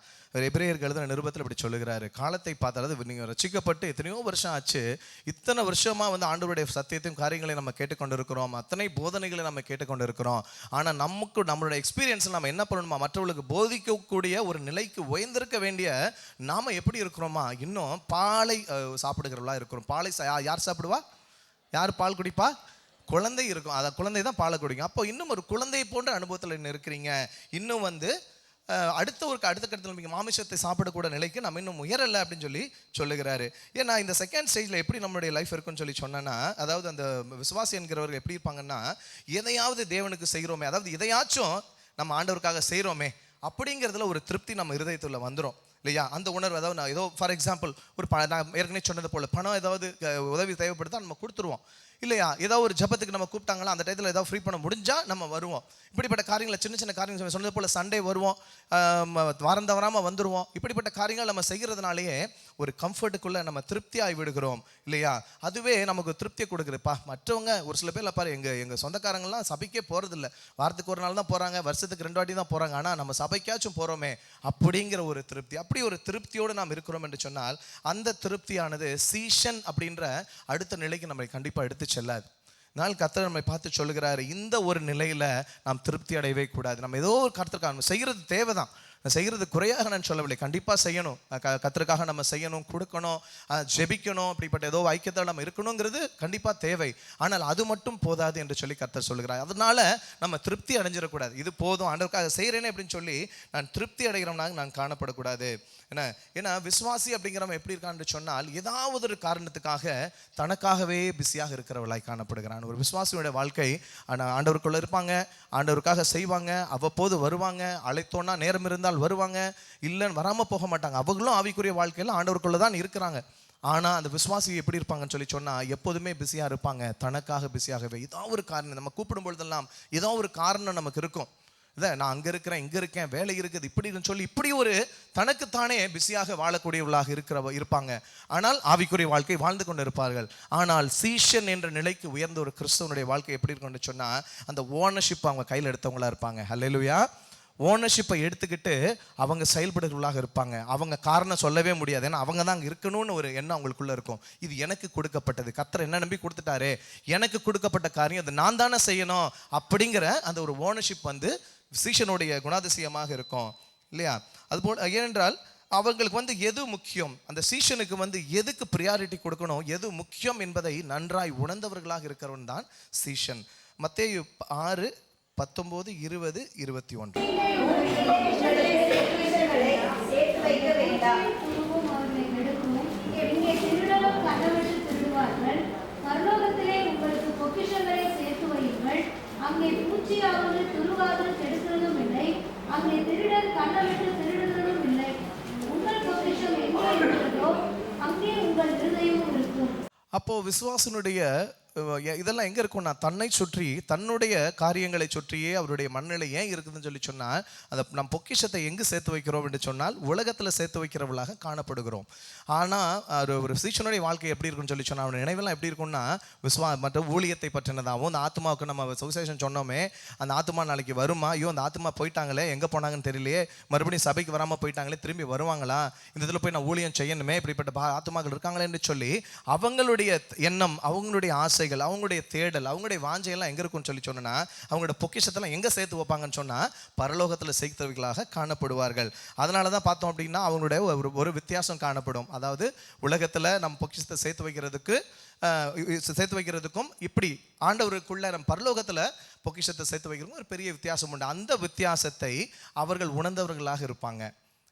Speaker 1: எபிரேயருக்கு எழுதின நிருபத்தில் இப்படி சொல்லுகிறாரு. காலத்தை பார்த்தாலும் நீங்கள் ரட்சிக்கப்பட்டு எத்தனையோ வருஷம் ஆச்சு, இத்தனை வருஷமா ஆண்டவருடைய சத்தியத்தையும் காரியங்களையும் நம்ம கேட்டுக்கொண்டிருக்கிறோம், அத்தனை போதனைகளை நம்ம கேட்டுக்கொண்டிருக்கிறோம். ஆனால் நம்மளோட எக்ஸ்பீரியன்ஸ் நம்ம என்ன பண்ணணுமா, மற்றவர்களுக்கு போதிக்கக்கூடிய ஒரு நிலைக்கு உயர்ந்திருக்க வேண்டிய நாம எப்படி இருக்கிறோமா, இன்னும் பாலை சாப்பிடுகிறவளா இருக்கிறோம். பாலை யார் சாப்பிடுவா? யார் பால் குடிப்பா? குழந்தை இருக்கும். அதை குழந்தை தான் பாலை குடிக்கும். அப்போ இன்னும் ஒரு குழந்தை போன்ற அனுபவத்தில் இன்னும் இருக்கிறீங்க. இன்னும் அடுத்த கட்டத்தில் நீங்கள் மாமிசத்தை சாப்பிடக்கூட நிலைக்கு நம்ம இன்னும் உயரலை அப்படின்னு சொல்லி சொல்லுகிறாரு. ஏன்னா இந்த 2nd ஸ்டேஜில் எப்படி நம்மளுடைய லைஃப் இருக்குன்னு சொல்லி சொன்னா, அதாவது அந்த விசுவாசி என்கிறவர்கள் எப்படி இருப்பாங்கன்னா, எதையாவது தேவனுக்கு செய்கிறோமே, அதாவது எதையாச்சும் நம்ம ஆண்டவருக்காக செய்கிறோமே அப்படிங்கிறதுல ஒரு திருப்தி நம்ம இருதயத்தில் வந்துடும் இல்லையா? அந்த உணர்வு, அதாவது நான் ஏதோ ஃபார் எக்ஸாம்பிள் நான் ஏற்கனவே சொன்னது போல் பணம் ஏதாவது உதவி தேவைப்படுத்தா நம்ம கொடுத்துருவோம் இல்லையா? ஏதாவது ஒரு ஜபத்துக்கு நம்ம கூப்பிட்டாங்களா, அந்த டயத்தில் ஏதாவது ஃப்ரீ பண்ண முடிஞ்சால் நம்ம வருவோம். இப்படிப்பட்ட காரியங்களை சின்ன சின்ன காரியங்கள் சொன்னது போல் சண்டே வருவோம், வாரம் தவறாமல் வந்துடுவோம். இப்படிப்பட்ட காரியங்கள் நம்ம செய்கிறதுனாலேயே ஒரு கம்ஃபர்ட்டுக்குள்ளே நம்ம திருப்தியாகி விடுகிறோம் இல்லையா? அதுவே நமக்கு திருப்தியை கொடுக்குதுப்பா. மற்றவங்க ஒரு சில பேர்ல பாரு, எங்கள் சொந்தக்காரங்கள்லாம் சபைக்கே போகிறதில்ல, வாரத்துக்கு ஒரு நாள் தான் போகிறாங்க, வருஷத்துக்கு 2 வாட்டி தான் போகிறாங்க, ஆனால் நம்ம சபைக்காச்சும் போகிறோமே அப்படிங்கிற ஒரு திருப்தி. அப்படி ஒரு திருப்தியோடு நாம் இருக்கிறோம் என்று சொன்னால் அந்த திருப்தியானது சீஷன் அப்படின்ற அடுத்த நிலைக்கு நம்மை கண்டிப்பாக எடுத்து செல்லாது. நாள் கர்த்தர் நம்மை பார்த்து சொல்லுகிறாரு, இந்த ஒரு நிலையில நாம் திருப்தி அடையவே கூடாது. நம்ம ஏதோ ஒரு கர்த்தருக்காக செய்கிறது தேவைதான், செய்கிறது குறையாக நான் சொல்லவில்லை. கண்டிப்பாக செய்யணும், கர்த்தருக்காக நம்ம செய்யணும், கொடுக்கணும், ஜெபிக்கணும், அப்படிப்பட்ட ஏதோ ஐக்கியத்தில் நம்ம இருக்கணுங்கிறது கண்டிப்பாக தேவை. ஆனால் அது மட்டும் போதாது என்று சொல்லி கர்த்தர் சொல்லுகிறார். அதனால நம்ம திருப்தி அடைஞ்சிடக்கூடாது. இது போதும் ஆண்டவருக்காக செய்கிறேனே அப்படின்னு சொல்லி நான் திருப்தி அடைகிறவனாக நான் காணப்படக்கூடாது. ஏன்னா விசுவாசி அப்படிங்கிறவன் எப்படி இருக்கான்னு சொன்னால் ஏதாவது ஒரு காரணத்துக்காக தனக்காகவே பிஸியாக இருக்கிறவளாய் காணப்படுகிறான். ஒரு விசுவாசியோட வாழ்க்கை ஆண்டவருக்குள்ள இருப்பாங்க, ஆண்டவருக்காக செய்வாங்க, அவ்வப்போது வருவாங்க, அழைத்தோன்னா நேரம் இருந்தால் வருவாங்க, இல்லைன்னு வராமல் போக மாட்டாங்க. அவங்களும் ஆவிக்குரிய வாழ்க்கையில் ஆண்டவருக்குள்ள தான் இருக்கிறாங்க. ஆனால் அந்த விசுவாசி எப்படி இருப்பாங்கன்னு சொல்லி சொன்னால் எப்போதுமே பிஸியாக இருப்பாங்க, தனக்காக பிஸியாகவே. ஏதாவது ஒரு காரணம், நம்ம கூப்பிடும் பொழுதெல்லாம் ஏதோ ஒரு காரணம் நமக்கு இருக்கும். நான் அங்கே இருக்கிறேன், இங்கே இருக்கேன், வேலை இருக்குது, இப்படின்னு சொல்லி இப்படி ஒரு தனக்குத்தானே பிஸியாக வாழக்கூடியவர்களாக இருப்பாங்க. ஆனால் ஆவிக்குரிய வாழ்க்கை வாழ்ந்து கொண்டு இருப்பார்கள். ஆனால் சீஷன் என்ற நிலைக்கு உயர்ந்த ஒரு கிறிஸ்தவனுடைய வாழ்க்கை எப்படி இருக்குன்னு சொன்னால் அந்த ஓனர்ஷிப் அவங்க கையில் எடுத்தவங்களா இருப்பாங்க. ஹல்லேலூயா. ஓனர்ஷிப்பை எடுத்துக்கிட்டு அவங்க செயல்படுகிறவர்களாக இருப்பாங்க. அவங்க காரணம் சொல்லவே முடியாது, ஏன்னா அவங்க தான் அங்கே இருக்கணும்னு ஒரு எண்ணம் அவங்களுக்குள்ள இருக்கும். இது எனக்கு கொடுக்கப்பட்டது, கர்த்தர் என்ன நம்பி கொடுத்துட்டாரு, எனக்கு கொடுக்கப்பட்ட காரியம் அது நான் தானே செய்யணும் அப்படிங்கிற அந்த ஒரு ஓனர்ஷிப் சீஷனுடைய குணாதிசயமாக இருக்கும் இல்லையா? அதுபோல் ஏனென்றால் அவங்களுக்கு எது முக்கியம், அந்த சீஷனுக்கு எதுக்கு ப்ரியாரிட்டி கொடுக்கணும், எது முக்கியம் என்பதை நன்றாய் உணர்ந்தவர்களாக இருக்கிறவன் தான் சீஷன். மத்தேயு 6:19, 20, 21.
Speaker 2: அங்கே பூச்சியாவது துருவாவது கெடுக்கிறதும் இல்லை, அங்கே திருடர் கண்ணவிட்டு திருடுகிறதும் இல்லை. உங்கள் பொக்கிஷம் எங்கே இருக்கிறதோ அங்கே உங்கள் இருதயமும் இருக்கும்.
Speaker 1: அப்போ விசுவாசனுடைய இதெல்லாம் எங்கே இருக்கும்னா தன்னை சுற்றி தன்னுடைய காரியங்களை சுற்றியே அவருடைய மனநிலை ஏன் இருக்குதுன்னு சொல்லி சொன்னால் அந்த நம் பொக்கிஷத்தை எங்கு சேர்த்து வைக்கிறோம் என்று சொன்னால் உலகத்தில் சேர்த்து வைக்கிறவர்களாக காணப்படுகிறோம். ஆனால் ஒரு சீஷனுடைய வாழ்க்கை எப்படி இருக்குன்னு சொல்லி சொன்னால் அவனுடைய நினைவெல்லாம் எப்படி இருக்கும்னா மற்ற ஊழியத்தை பற்றினதாகவும் அந்த ஆத்மாவுக்கு நம்ம சுவிசேஷம் சொன்னோமே அந்த ஆத்மா நாளைக்கு வருமா, ஐயோ அந்த ஆத்மா போயிட்டாங்களே, எங்கே போனாங்கன்னு தெரியலையே, மறுபடியும் சபைக்கு வராமல் போயிட்டாங்களே, திரும்பி வருவாங்களா, இந்த இதில் போய் நான் ஊழியம் செய்யணுமே, இப்படிப்பட்ட ஆத்மாக்கள் இருக்காங்களே என்று சொல்லி அவங்களுடைய எண்ணம், அவங்களுடைய ஆசை ஆசைகள், அவங்களுடைய தேடல், அவங்களுடைய வாஞ்சையெல்லாம் எங்கே இருக்கும்னு சொல்லி சொன்னா, அவங்களோட பொக்கிஷத்தெல்லாம் எங்கே சேர்த்து வைப்பாங்கன்னு சொன்னால் பரலோகத்தில் சேர்த்தவர்களாக காணப்படுவார்கள். அதனால தான் பார்த்தோம் அப்படின்னா அவங்களுடைய ஒரு வித்தியாசம் காணப்படும். அதாவது உலகத்தில் நம்ம பொக்கிஷத்தை சேர்த்து வைக்கிறதுக்கும் இப்படி ஆண்டவருக்குள்ள நம்ம பரலோகத்தில் பொக்கிஷத்தை சேர்த்து வைக்கிறதுக்கும் ஒரு பெரிய வித்தியாசம் உண்டு. அந்த வித்தியாசத்தை அவர்கள் உணர்ந்தவர்களாக இருப்பாங்க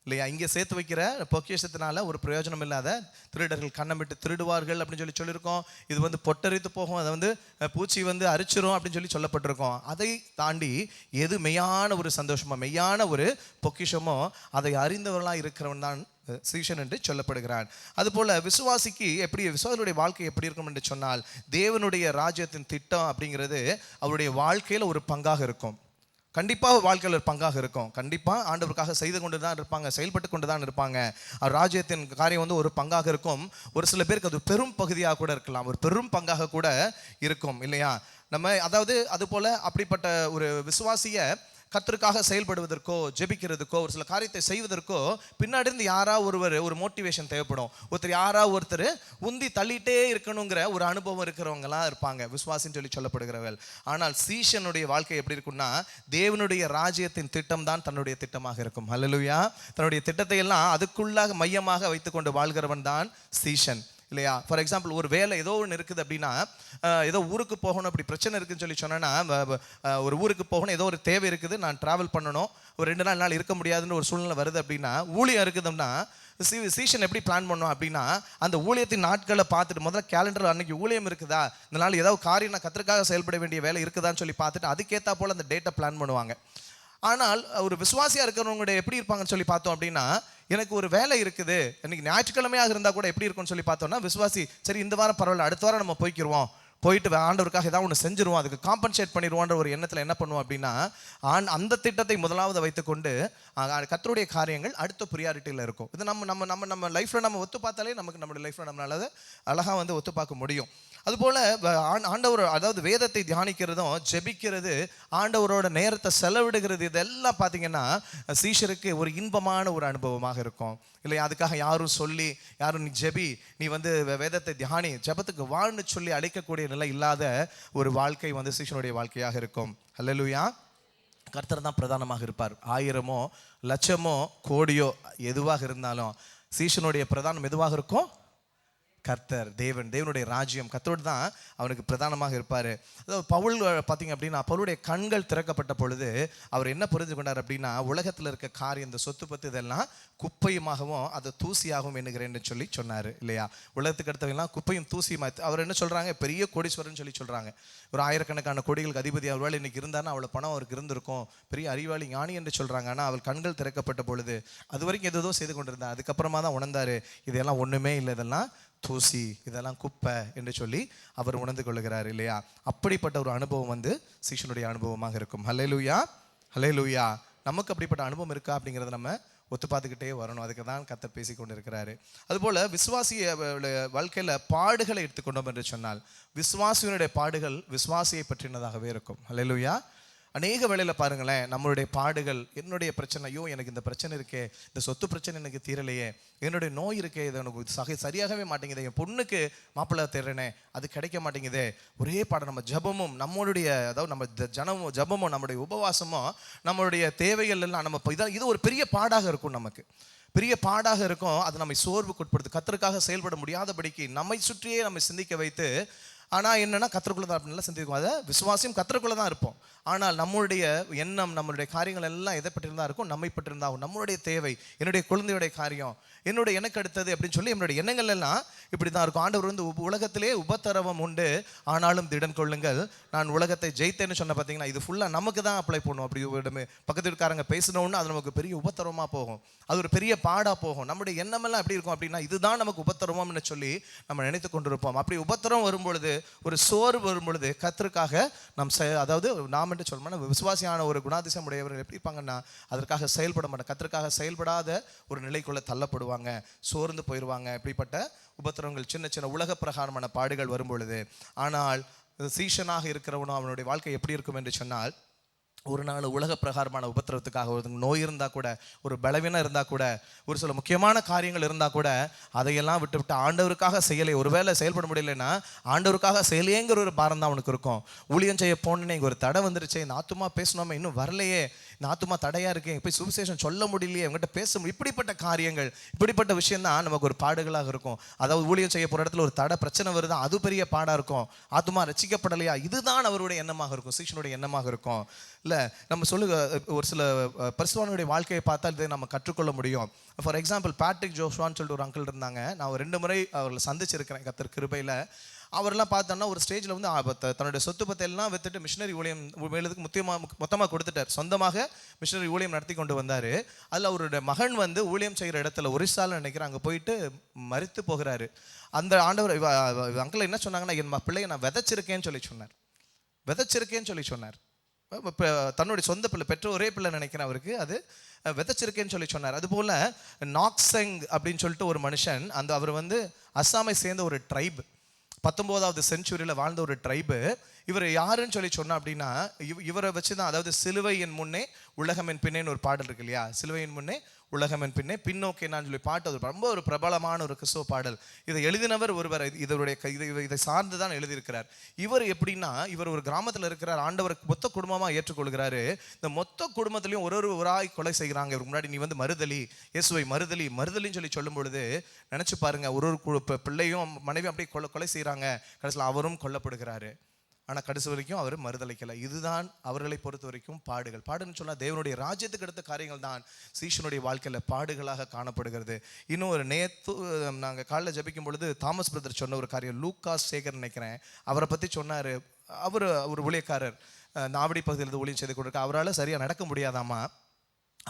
Speaker 1: இல்லையா? இங்கே சேர்த்து வைக்கிற பொக்கிஷத்தினால ஒரு பிரயோஜனம் இல்லாத திருடர்கள் கண்ணமிட்டு திருடுவார்கள் அப்படின்னு சொல்லியிருக்கோம். இது வந்து பொட்டரித்து போகும், அதை வந்து பூச்சி வந்து அரிச்சிரும் அப்படின்னு சொல்லப்பட்டிருக்கோம். அதை தாண்டி எது மெய்யான ஒரு சந்தோஷமோ, மெய்யான ஒரு பொக்கிஷமோ அதை அறிந்தவர்களாக இருக்கிறவன் தான் சீஷன் என்று சொல்லப்படுகிறான். அதுபோல் விசுவாசிக்கு விசுவாசியுடைய வாழ்க்கை எப்படி இருக்கும் என்று சொன்னால், தேவனுடைய ராஜ்யத்தின் திட்டம் அப்படிங்கிறது அவருடைய வாழ்க்கையில் ஒரு பங்காக இருக்கும். கண்டிப்பாக வாழ்க்கையில் ஒரு பங்காக இருக்கும். கண்டிப்பாக ஆண்டவருக்காக செய்து கொண்டு தான் இருப்பாங்க, செயல்பட்டு கொண்டு தான் இருப்பாங்க. ராஜ்யத்தின் காரியம் வந்து ஒரு பங்காக இருக்கும். ஒரு சில பேருக்கு அது பெரும் பகுதியாக கூட இருக்கலாம், ஒரு பெரும் பங்காக கூட இருக்கும் இல்லையா? நம்ம அதாவது அதுபோல் அப்படிப்பட்ட ஒரு விசுவாசியை கர்த்தருக்காக செயல்படுவதற்கோ, ஜெபிக்கிறதுக்கோ, ஒரு சில காரியத்தை செய்வதற்கோ பின்னாடி இருந்து ஒரு மோட்டிவேஷன் தேவைப்படும். ஒருத்தர் உந்தி தள்ளிட்டே இருக்கணுங்கிற ஒரு அனுபவம் இருக்கிறவங்களாம் இருப்பாங்க விசுவாசின்னு சொல்லப்படுகிறவர்கள். ஆனால் சீஷனுடைய வாழ்க்கை எப்படி இருக்குன்னா, தேவனுடைய ராஜ்யத்தின் திட்டம் தான் தன்னுடைய திட்டமாக இருக்கும். ஹல்லேலூயா! தன்னுடைய திட்டத்தை எல்லாம் அதுக்குள்ளாக மையமாக வைத்துக்கொண்டு வாழ்கிறவன் தான் சீஷன் இல்லையா? ஃபார் எக்ஸாம்பிள், ஒரு வேலை ஏதோ ஒன்று இருக்குது அப்படின்னா, ஏதோ ஊருக்கு போகணும், அப்படி பிரச்சனை இருக்குதுன்னு சொன்னேன்னா, ஒரு ஊருக்கு போகணும், ஏதோ ஒரு தேவை இருக்குது, நான் ட்ராவல் பண்ணணும், ஒரு 2 நாள் இருக்க முடியாதுன்னு ஒரு சூழ்நிலை வருது அப்படின்னா, ஊழியம் இருக்குதுன்னா சீஷன் எப்படி பிளான் பண்ணோம் அப்படின்னா, அந்த ஊழியத்தின் நாட்களை பார்த்துட்டு முதல்ல கேலண்டர் அன்னைக்கு ஊழியம் இருக்குதா, இந்த நாள் ஏதாவது காரியம் நான் கர்த்தருக்காக செயல்பட வேண்டிய வேலை இருக்குதான்னு சொல்லி பார்த்துட்டு அதுக்கேற்றா போல் அந்த டேட்டை பிளான் பண்ணுவாங்க. ஆனால் ஒரு விசுவாசியாக இருக்கிறவங்க எப்படி இருப்பாங்கன்னு சொல்லி பார்த்தோம் அப்படின்னா, எனக்கு ஒரு வேலை இருக்குது, இன்னைக்கு ஞாயிற்றுக்கிழமையாக இருந்தால் கூட எப்படி இருக்கும்னு சொல்லி பார்த்தோம்னா, விசுவாசி சரி இந்த வாரம் பரவாயில்ல, அடுத்த வாரம் நம்ம போயிட்டு ஆண்டவருக்காக ஏதாவது ஒன்று செஞ்சிருவோம், அதுக்கு காம்பன்சேட் பண்ணிடுவோன்ற ஒரு எண்ணத்தில் என்ன பண்ணுவோம் அப்படின்னா, அந்த திட்டத்தை முதலாவது வைத்துக்கொண்டு கர்த்தருடைய காரியங்கள் அடுத்த ப்ரியாரிட்டியில் இருக்கும். இது நம்ம லைஃப்பில் நம்ம ஒத்து பார்த்தாலே நமக்கு நம்மளுடைய லைஃப்பில் நம்மளால அழகாக வந்து ஒத்து பார்க்க முடியும். அதுபோல் ஆண்டவர், அதாவது வேதத்தை தியானிக்கிறதும், ஜெபிக்கிறது, ஆண்டவரோட நேரத்தை செலவிடுகிறது, இதெல்லாம் பார்த்தீங்கன்னா சீஷருக்கு ஒரு இன்பமான ஒரு அனுபவமாக இருக்கும் இல்லையா? அதுக்காக யாரும் நீ ஜெபி, நீ வந்து வேதத்தை தியானி, ஜெபத்துக்கு வாழ்னு சொல்லி அழைக்கக்கூடிய நிலை இல்லாத ஒரு வாழ்க்கை வந்து சீஷனுடைய வாழ்க்கையாக இருக்கும். ஹல்லேலூயா! கர்த்தர் தான் பிரதானமாக இருப்பார். 1000மோ 1,00,000மோ கோடியோ எதுவாக இருந்தாலும் சீஷனுடைய பிரதானம் எதுவாக இருக்கும்? கர்த்தர், தேவனுடைய ராஜ்யம், கர்த்தரோடு தான் அவனுக்கு பிரதானமாக இருப்பார். அதாவது பவுல் பார்த்தீங்க அப்படின்னா, பவுலுடைய கண்கள் திறக்கப்பட்ட பொழுது அவர் என்ன புரிந்து கொண்டார் அப்படின்னா, உலகத்தில் இருக்க காரியம், இந்த சொத்து பத்து இதெல்லாம் குப்பையுமாகவும் அதை தூசியாகவும் எண்ணுகிறேன்னு சொல்லி சொன்னார் இல்லையா? உலகத்துக்கு அடுத்தவங்கலாம் குப்பையும் தூசியுமா. அவர் என்ன சொல்கிறாங்க, பெரிய கோடீஸ்வரன் சொல்கிறாங்க. ஒரு 1000கணக்கான கோடிகளுக்கு அதிபதி அவள் இன்னைக்கு இருந்தாருன்னா அவ்வளோ பணம் அவருக்கு இருந்திருக்கும், பெரிய அறிவாளி ஞானி என்று சொல்கிறாங்க. ஆனால் அவள் கண்கள் திறக்கப்பட்ட பொழுது அது வரைக்கும் எதோ செய்து கொண்டிருந்தார். அதுக்கப்புறமா தான் உணர்ந்தார், இதெல்லாம் ஒன்றுமே இல்லை, இதெல்லாம் தூசி, இதெல்லாம் குப்பை என்று சொல்லி அவர் உணர்ந்து கொள்ளுகிறார் இல்லையா? அப்படிப்பட்ட ஒரு அனுபவம் வந்து சீஷனுடைய அனுபவமாக இருக்கும். ஹல்லேலூயா! ஹல்லேலூயா! நமக்கு அப்படிப்பட்ட அனுபவம் இருக்கா அப்படிங்கிறத நம்ம ஒத்து பார்த்துக்கிட்டே வரணும். அதுக்கு தான் கர்த்தர் பேசி கொண்டு இருக்கிறாரு. அதுபோல் விசுவாசிய வாழ்க்கையில் பாடுகளை எடுத்துக்கொண்டோம் என்று சொன்னால், விசுவாசியினுடைய பாடுகள் விசுவாசியை பற்றினதாகவே இருக்கும். ஹல்லேலூயா! அநேக வேளையில் பாருங்களேன், நம்மளுடைய பாடுகள், என்னுடைய பிரச்சனையோ, எனக்கு இந்த பிரச்சனை இருக்கே, இந்த சொத்து பிரச்சனை எனக்கு தீரலையே, என்னுடைய நோய் இருக்கே, இது எனக்கு சரியாகவே மாட்டேங்குது, என் பொண்ணுக்கு மாப்பிள்ளை தேடுறேனே, அது கிடைக்க மாட்டேங்குதே, ஒரே பாடம். நம்ம ஜபமும், நம்மளுடைய அதாவது நம்ம ஜபமும், நம்முடைய உபவாசமும், நம்மளுடைய தேவைகள் எல்லாம் நம்ம இது ஒரு பெரிய பாடாக இருக்கும், நமக்கு பெரிய பாடாக இருக்கும். அது நம்மை சோர்வுக்கு உட்படுத்து, கர்த்தருக்காக செயல்பட முடியாதபடிக்கு நம்மை சுற்றியே நம்மை சிந்திக்க வைத்து, ஆனால் என்னென்னா கர்த்தருக்குள்ள தான் அப்படின்லாம் சிந்திக்கும். அதை விசுவாசியும் கர்த்தருக்குள்ள தான் இருப்போம். ஆனால் நம்மளுடைய எண்ணம், நம்மளுடைய காரியங்கள் எல்லாம் எதை பற்றிருந்தா இருக்கும்? நம்மை பற்றிருந்தாகும். நம்மளுடைய தேவை, என்னுடைய குழந்தையுடைய காரியம், எனக்கு அடுத்தது அப்படின்னு சொல்லி என்னுடைய எண்ணங்கள் எல்லாம் இப்படி தான் இருக்கும். ஆண்டவர் வந்து உலகத்திலே உபத்திரவம் உண்டு, ஆனாலும் திடன் கொள்ளுங்கள், நான் உலகத்தை ஜெயித்தேன்னு சொன்ன பார்த்தீங்கன்னா, இது ஃபுல்லாக நமக்கு தான் அப்ளை பண்ணும். அப்படி பக்கத்து வீட்டுக்காரங்க பேசினோன்னு அது நமக்கு பெரிய உபத்திரவமாக போகும், அது ஒரு பெரிய பாடாக போகும். நம்முடைய எண்ணமெல்லாம் எப்படி இருக்கும் அப்படின்னா, இதுதான் நமக்கு உபத்திரவம்னு சொல்லி நம்ம நினைத்து கொண்டிருப்போம். அப்படி உபத்திரம் வரும்பொழுது, ஒரு சோர்வு வரும்பொழுது, கர்த்தருக்காக அதாவது நாம் என்று சொல்லணும்னா விசுவாசியான ஒரு குணாதிசயம் உடையவர்கள் எப்படி இருப்பாங்கன்னா, அதற்காக செயல்பட மாட்டாங்க, கர்த்தருக்காக செயல்படாத ஒரு நிலைக்குள்ள தள்ளப்படுவாங்க, சோர்ந்து போயிடுவாங்க. இப்படிப்பட்ட உபத்திரவங்கள், சின்ன சின்ன உலக பிரகாரமான பாடுகள் வரும்பொழுது. ஆனால் சீஷனாக இருக்கிறவனும் அவனுடைய வாழ்க்கை எப்படி இருக்கும் என்று சொன்னால், ஒரு நாள் உலக பிரகாரமான உபத்திரவத்துக்காக, ஒரு நோய் இருந்தால் கூட, ஒரு பலவீனம் இருந்தால் கூட, ஒரு சில முக்கியமான காரியங்கள் இருந்தால் கூட அதையெல்லாம் விட்டு விட்டு ஆண்டவருக்காக செய்யலை. ஒருவேளை செயல்பட முடியலைன்னா ஆண்டவருக்காக செய்யலையேங்கிற ஒரு பாரம் தான் அவனுக்கு இருக்கும். ஊழியம் செய்ய போனேன்னு இங்கே ஒரு தடை வந்துருச்சு, இந்த ஆத்துமா பேசணுமே இன்னும் வரலையே, இந்த ஆத்துமா தடையாக இருக்கேன், போய் சுவிசேஷம் சொல்ல முடியலையே, அவங்ககிட்ட பேச இப்படிப்பட்ட காரியங்கள், இப்படிப்பட்ட விஷயம் தான் நமக்கு ஒரு பாடுகளாக இருக்கும். அதாவது ஊழியம் செய்ய போகிற இடத்துல ஒரு தடை பிரச்சனை வருது, அது பெரிய பாடாக இருக்கும். ஆத்துமா ரசிக்கப்படலையா, இதுதான் அவருடைய எண்ணமாக இருக்கும், சீஷனுடைய எண்ணமாக இருக்கும். இல்லை நம்ம ஒரு சில பரிசுத்தவான்களுடைய வாழ்க்கையை பார்த்தால் இதை நம்ம கற்றுக்கொள்ள முடியும். ஃபார் எக்ஸாம்பிள் பேட்ரிக் ஜோஷுவான்னு சொல்லிட்டு ஒரு அங்கிள் இருந்தாங்க. நான் 2 முறை அவர்களை சந்திச்சிருக்கிறேன் கர்த்தர் கிருபையில். அவரெல்லாம் பார்த்தோன்னா ஒரு ஸ்டேஜில் வந்து தன்னுடைய சொத்து பத்தையெல்லாம் வித்துட்டு மிஷினரி ஊழியம் மேலுக்கு மொத்தமாக கொடுத்துட்டார். சொந்தமாக மிஷினரி ஊழியம் நடத்தி கொண்டு வந்தார். அதில் அவருடைய மகன் வந்து ஊழியம் செய்கிற இடத்துல ஒரிசால நினைக்கிறேன், அங்கே போயிட்டு மரித்து போகிறாரு. அந்த ஆண்டவர் அங்கிள் என்ன சொன்னாங்கன்னா, என் பிள்ளையை நான் விதைச்சிருக்கேன்னு சொல்லி சொன்னார். தன்னுடைய சொந்த பிள்ளை, பெற்ற ஒரே பிள்ளை நினைக்கிறேன் அவருக்கு, அது விதைச்சிருக்கேன்னு சொல்லி சொன்னார். அதுபோல் நாக்செங் அப்படின்னு சொல்லிட்டு ஒரு மனுஷன், அவர் வந்து அஸ்ஸாமை சேர்ந்த ஒரு ட்ரைப், 19வது செஞ்சுரியில் வாழ்ந்த ஒரு ட்ரைபு. இவர் யாருன்னு சொல்லி சொன்னா அப்படின்னா, இவரை வச்சு தான், அதாவது சிலுவை என் முன்னே உலகம் என் பின்னேன்னு ஒரு பாடல் இருக்கு இல்லையா, சிலுவை என் முன்னே உலகம் என் பின்னே பின்னோக்கே நான் சொல்லி பாட்டு, அது ரொம்ப ஒரு பிரபலமான ஒரு கிறிஸ்துவ பாடல். இதை எழுதினவர் ஒருவர் இதை சார்ந்து தான் எழுதியிருக்கிறார். இவர் எப்படின்னா, இவர் ஒரு கிராமத்தில் இருக்கிறார், ஆண்டவர் மொத்த குடும்பமாக ஏற்றுக்கொள்கிறாரு. இந்த மொத்த குடும்பத்திலையும் ஒரு ஆய் கொலை செய்கிறாங்க. இவருக்கு முன்னாடி நீ வந்து மறுதலி, இயேசுவை மறுதலின்னு சொல்லி சொல்லும் பொழுது நினைச்சு பாருங்க, ஒரு பிள்ளையும் மனைவியும் அப்படியே கொலை செய்கிறாங்க. கடைசியில் அவரும் கொல்லப்படுகிறாரு. ஆனால் கடைசி வரைக்கும் அவர் மறுதளிக்கலை. இதுதான் அவர்களை பொறுத்த வரைக்கும் பாடுன்னு சொன்னால் தேவனுடைய ராஜ்யத்துக்கு அடுத்த காரியங்கள் தான் சீஷனுடைய வாழ்க்கையில் பாடுகளாக காணப்படுகிறது. இன்னும் ஒரு நேற்று நாங்கள் காலையில் ஜபிக்கும் பொழுது தாமஸ் பிரதர் சொன்ன ஒரு காரியம், லூக்காஸ் சேகர் நினைக்கிறேன், அவரை பற்றி சொன்னார். அவர் ஒரு ஊழியக்காரர், நாவடி பகுதியில் ஊழியம் செய்து கொண்டிருக்க. அவரால் சரியாக நடக்க முடியாதாமா.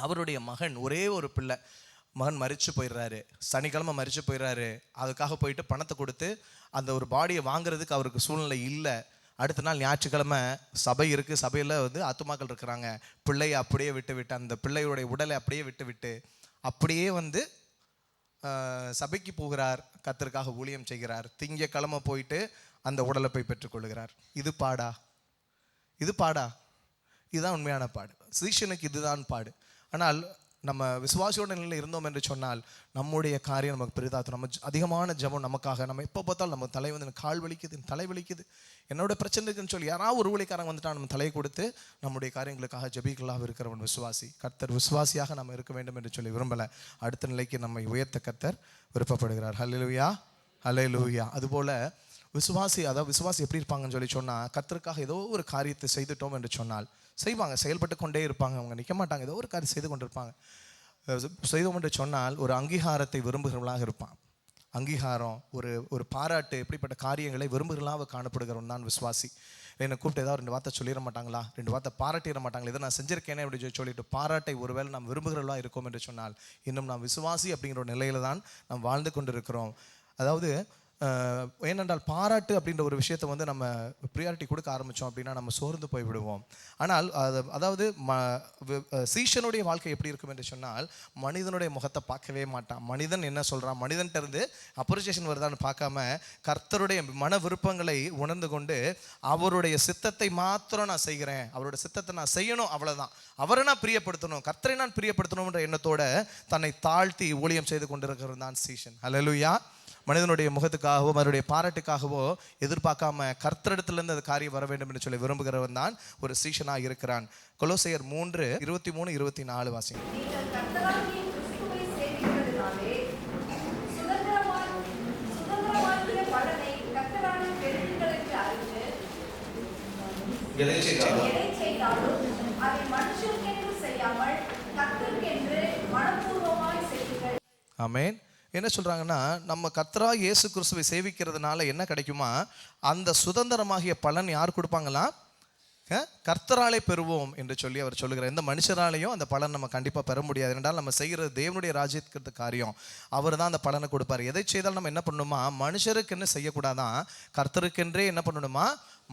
Speaker 1: அவருடைய மகன், ஒரே ஒரு பிள்ளை, மகன் மரிச்சு போயிடுறாரு, சனிக்கிழமை மரிச்சு போயிடுறாரு. அதுக்காக போயிட்டு பணத்தை கொடுத்து அந்த ஒரு பாடியை வாங்குறதுக்கு அவருக்கு சூழ்நிலை இல்லை. அடுத்த நாள் ஞாயிற்றுக்கிழமை சபை இருக்குது, சபையில் வந்து ஆத்துமாக்கள் இருக்கிறாங்க. பிள்ளையை அப்படியே விட்டு அந்த பிள்ளையுடைய உடலை அப்படியே விட்டு அப்படியே வந்து சபைக்கு போகிறார், கர்த்தருக்காக ஊழியம் செய்கிறார். திங்கக்கிழமை போயிட்டு அந்த உடலை போய் பெற்றுக்கொள்கிறார். இது பாடா? இதுதான் உண்மையான பாடு. சீஷனுக்கு இதுதான் பாடு. ஆனால் நம்ம விசுவாசியோட நிலையில் இருந்தோம் என்று சொன்னால் நம்முடைய காரியம் நமக்கு பெரிதாகும். நம்ம அதிகமான ஜெபம் நமக்காக, நம்ம எப்போ பார்த்தாலும் நம்ம தலை வந்து கால் வலிக்குது, தலை வலிக்குது, என்னோட பிரச்சனை இருக்குன்னு சொல்லி யாராவது ஒரு ஊழியக்காரங்க வந்துட்டா நம்ம தலையை கொடுத்து நம்முடைய காரியங்களுக்காக ஜெபிக்கலாக இருக்கிறவன் விசுவாசி. கர்த்தர் விசுவாசியாக நம்ம இருக்க வேண்டும் என்று சொல்லி விரும்பலை. அடுத்த நிலைக்கு நம்மை உயர்த்த கர்த்தர் விருப்பப்படுகிறார். ஹல்லேலூயா. அதுபோல் விசுவாசி எப்படி இருப்பாங்கன்னு சொல்லி சொன்னால், கர்த்தருக்காக ஏதோ ஒரு காரியத்தை செய்துட்டோம் என்று சொன்னால் செய்வாங்க, செயல்பட்டு கொண்டே இருப்பாங்க, அவங்க நிற்க மாட்டாங்க, ஏதோ ஒரு காரியம் செய்து கொண்டிருப்பாங்க. செய்தோம் என்று சொன்னால் ஒரு அங்கீகாரத்தை விரும்புகிறவர்களாக இருப்பான். அங்கீகாரம், ஒரு பாராட்டு, எப்படிப்பட்ட காரியங்களை விரும்புகிறவர்களாக காணப்படுகிறவன் தான் விசுவாசி. என்னை கூப்பிட்டு ஏதாவது 2 வார்த்தை சொல்லிட மாட்டாங்களா, 2 வார்த்தை பாராட்டிட மாட்டாங்களா, இதை நான் செஞ்சிருக்கேனே அப்படி சொல்லிட்டு பாராட்டை ஒருவேளை நாம் விரும்புகிறவர்களாக இருக்கோம் என்று சொன்னால் இன்னும் நாம் விசுவாசி அப்படிங்கிற ஒரு நிலையில தான் நாம் வாழ்ந்து கொண்டிருக்கிறோம். அதாவது ஏனென்றால் பாராட்டு அப்படின்ற ஒரு விஷயத்தை வந்து நம்ம ப்ரியாரிட்டி கொடுக்க ஆரம்பித்தோம் அப்படின்னா நம்ம சோர்ந்து போய் விடுவோம். ஆனால் அதாவது சீஷனுடைய வாழ்க்கை எப்படி இருக்கும் என்று சொன்னால், மனிதனுடைய முகத்தை பார்க்கவே மாட்டான். மனிதன் என்ன சொல்கிறான், மனிதன்கிட்ட இருந்து அப்ரிசியேஷன் வருதான்னு பார்க்காம கர்த்தருடைய மன விருப்பங்களை உணர்ந்து கொண்டு அவருடைய சித்தத்தை மாத்திரம் நான் செய்கிறேன், அவருடைய சித்தத்தை நான் செய்யணும், அவ்வளோதான், அவரை நான் பிரியப்படுத்தணும், கர்த்தரை நான் பிரியப்படுத்தணுன்ற எண்ணத்தோட தன்னை தாழ்த்தி ஊழியம் செய்து கொண்டிருக்கிறது தான் சீஷன். ஹல்லேலூயா. மனிதனுடைய முகத்துக்காகவோ அவருடைய பாராட்டுக்காகவோ எதிர்பார்க்காம கர்த்தரிடத்திலிருந்து அது காரியம் வர வேண்டும் என்று சொல்லி விரும்புகிறவன் தான் ஒரு சீஷனாக இருக்கிறான். கொலோசையர் 3:23-24 வாசிங்க. ஆமென். என்ன சொல்கிறாங்கன்னா, நம்ம கர்த்தராகிய இயேசு கிறிஸ்துவை சேவிக்கிறதுனால என்ன கிடைக்குமா, அந்த சுதந்திரமாகிய பலன் யார் கொடுப்பாங்களா, கர்த்தராலே பெறுவோம் என்று சொல்லி அவர் சொல்லுகிறார். எந்த மனுஷராலையும் அந்த பலன் நம்ம கண்டிப்பாக பெற முடியாது. என்றால் நம்ம செய்கிறது தேவனுடைய ராஜ்யத்துக்கு காரியம், அவர் தான் அந்த பலனை கொடுப்பார். எதை செய்தாலும் நம்ம என்ன பண்ணணுமா, மனுஷருக்குன்னு செய்யக்கூடாதான், கர்த்தருக்கென்றே என்ன பண்ணணுமா,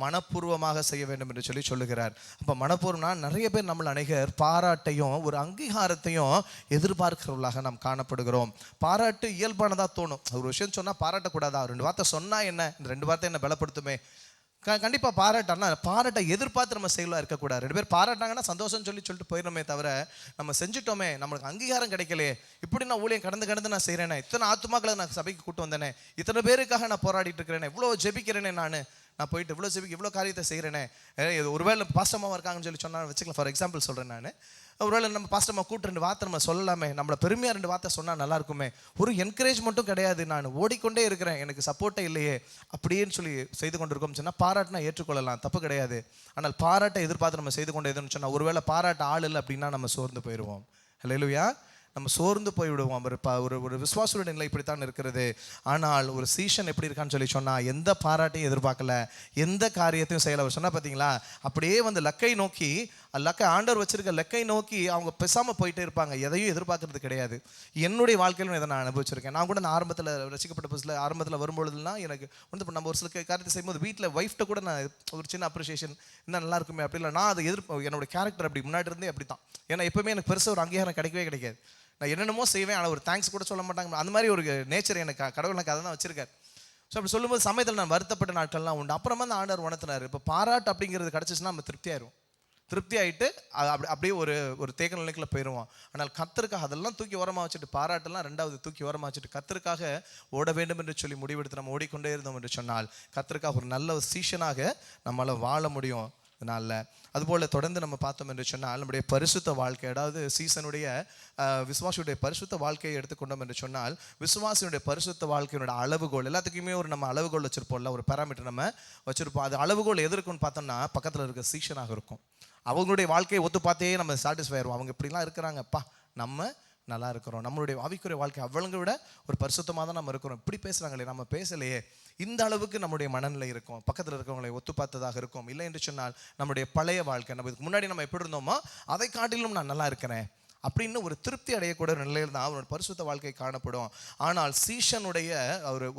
Speaker 1: மனப்பூர்வமாக செய்ய வேண்டும் என்று சொல்லி சொல்லுகிறார். அப்போ மனப்பூர்வம்னா நிறைய பேர் நம்மள அநேகர் பாராட்டையும் ஒரு அங்கீகாரத்தையும் எதிர்பார்க்கிறவர்களாக நாம் காணப்படுகிறோம். பாராட்டு இயல்பானதாக தோணும். ஒரு விஷயம் சொன்னால் பாராட்டக்கூடாதா, 2 வார்த்தை சொன்னால் என்ன, இந்த 2 வார்த்தை என்ன பலப்படுத்துமே, கண்டிப்பாக பாராட்டா பாராட்டை எதிர்பார்த்து நம்ம செயலாக இருக்கக்கூடாது. 2 பேர் பாராட்டாங்கன்னா சந்தோஷம் சொல்லிட்டு போயிடணுமே தவிர, நம்ம செஞ்சுட்டோமே நம்மளுக்கு அங்கீகாரம் கிடைக்கலையே, இப்படி நான் ஊழியம் கடந்து நான் செய்கிறேனே, இத்தனை ஆத்துமாக்களை நான் சபைக்கு கூட்டு வந்தேனே, இத்தனை பேருக்காக நான் போராடிட்டு இருக்கிறேனே, இவ்வளோ ஜெபிக்கிறேனே, நான் போயிட்டு இவ்வளோ காரியத்தை செய்கிறேனே, ஒருவேளை பாஸ்டமாக இருக்காங்கன்னு சொல்லி சொன்னால் வச்சுக்கலாம். ஃபார் எக்ஸாம்பிள் சொல்கிறேன் நான், ஒருவேளை நம்ம பாஸ்டமா கூட்டு 2 வார்த்தை நம்ம சொல்லலாமே, நம்மளை பெருமையாக 2 வார்த்தை சொன்னால் நல்லா இருக்குமே, ஒரு என்கரேஜ்மெண்ட்டும் கிடையாது, நான் ஓடிக்கொண்டே இருக்கிறேன், எனக்கு சப்போர்ட்டே இல்லையே அப்படின்னு சொல்லி செய்து கொண்டிருக்கோம்னு சொன்னால் பாராட்டினா ஏற்றுக்கொள்ளலாம், தப்பு கிடையாது. ஆனால் பாராட்டை எதிர்பார்த்து நம்ம செய்து கொண்டே எதுன்னு சொன்னால், ஒருவேளை பாராட்ட ஆள் இல்லை அப்படின்னா நம்ம சோர்ந்து போயிடுவோம். ஹல்லேலூயா. நம்ம சோர்ந்து போய்விடுவோம். ஒரு விசுவாசுடைய நிலை இப்படித்தான் இருக்கிறது. ஆனால் ஒரு சீஷன் எப்படி இருக்கான்னு சொல்லி சொன்னால், எந்த பாராட்டையும் எதிர்பார்க்கல, எந்த காரியத்தையும் செய்யலை. அவர் சொன்னால் பார்த்தீங்களா, அப்படியே வந்து லக்கை நோக்கி, ஆண்டவர் வச்சிருக்க லக்கை நோக்கி அவங்க பேசாமல் போயிட்டே இருப்பாங்க, எதையும் எதிர்பார்க்கறது கிடையாது. என்னுடைய வாழ்க்கையிலும் இதை நான் அனுபவிச்சிருக்கேன். நான் கூட நான் ஆரம்பத்தில் ரசிக்கப்பட்ட புதுசில் ஆரம்பத்தில் வரும்பொழுதுலாம் எனக்கு வந்து நம்ம ஒரு சில காரியத்தை செய்யும்போது வீட்டில் ஒய்ஃப்ட்ட கூட நான் ஒரு சின்ன அப்ரிசியேஷன் இன்னும் நல்லா இருக்குமே அப்படி இல்லை, நான் அதை என்னோட கேரக்டர் அப்படி முன்னாடி இருந்தே அப்படி தான். ஏன்னா எப்பவுமே எனக்கு பெருசாக ஒரு அங்கீகாரம் கிடைக்காது. நான் என்னென்னமோ செய்வேன், ஆனால் ஒரு தேங்க்ஸ் கூட சொல்ல மாட்டாங்க. அந்த மாதிரி ஒரு நேச்சர் எனக்கு கடவுள் எனக்கு அதை தான் வச்சிருக்காரு. ஸோ அப்படி சொல்லும்போது சமயத்தில் நான் வருத்தப்பட்ட நாட்கள்லாம் உண்டு. அப்புறமா அந்த ஆண்டவர் உணர்த்தினார், இப்போ பாராட்டு அப்படிங்கிறது கிடச்சிச்சுன்னா நம்ம திருப்தி ஆகிட்டு அப்படியே ஒரு தேக்க நிலைக்குள்ள போயிடுவோம். ஆனால் கர்த்தருக்காக அதெல்லாம் தூக்கி ஓரமாக வச்சுட்டு, பாராட்டெல்லாம் 2வது தூக்கி ஓரமாக வச்சுட்டு கர்த்தருக்காக ஓட வேண்டும் என்று சொல்லி முடிவெடுத்து நம்ம ஓடிக்கொண்டே இருந்தோம் என்று சொன்னால், கர்த்தருக்காக ஒரு நல்ல ஒரு சீஷனாக நம்மளால் வாழ முடியும். அதனால் அதுபோல் தொடர்ந்து நம்ம பார்த்தோம் என்று சொன்னால், நம்முடைய பரிசுத்த வாழ்க்கை, அதாவது சீசனுடைய விசுவாசியுடைய பரிசுத்த வாழ்க்கையை எடுத்துக்கொண்டோம் என்று சொன்னால், விசுவாசியுடைய பரிசுத்த வாழ்க்கையினுடைய அளவுகோல், எல்லாத்துக்குமே ஒரு நம்ம அளவுகோல் வச்சுருப்போம்ல, ஒரு பேராமீட்டர் நம்ம வச்சுருப்போம். அது அளவுகோல் எது இருக்குன்னு பார்த்தோம்னா, பக்கத்தில் இருக்க சீஷனாக இருக்கும். அவங்களுடைய வாழ்க்கையை ஒத்து பார்த்தே நம்ம சாட்டிஸ்ஃபை ஆயிடுவோம். அவங்க இப்படிலாம் இருக்கிறாங்கப்பா, நம்ம நல்லா இருக்கிறோம், நம்மளுடைய ஆவிக்குரிய வாழ்க்கை அவங்கள விட ஒரு பரிசுத்தமாக தான் நம்ம இருக்கிறோம், இப்படி பேசுகிறாங்களே, நம்ம பேசலையே, இந்த அளவுக்கு நம்முடைய மனநிலை இருக்கும், பக்கத்தில் இருக்கிறவங்களை ஒத்து பார்த்ததாக இருக்கும். இல்லை என்று சொன்னால் நம்முடைய பழைய வாழ்க்கை, நம்ம இதுக்கு முன்னாடி நம்ம எப்படி இருந்தோமோ அதை காட்டிலும் நான் நல்லா இருக்கிறேன் அப்படின்னு ஒரு திருப்தி அடையக்கூடிய ஒரு நிலையில் தான் அவனோட பரிசுத்த வாழ்க்கை காணப்படும். ஆனால் சீஷனுடைய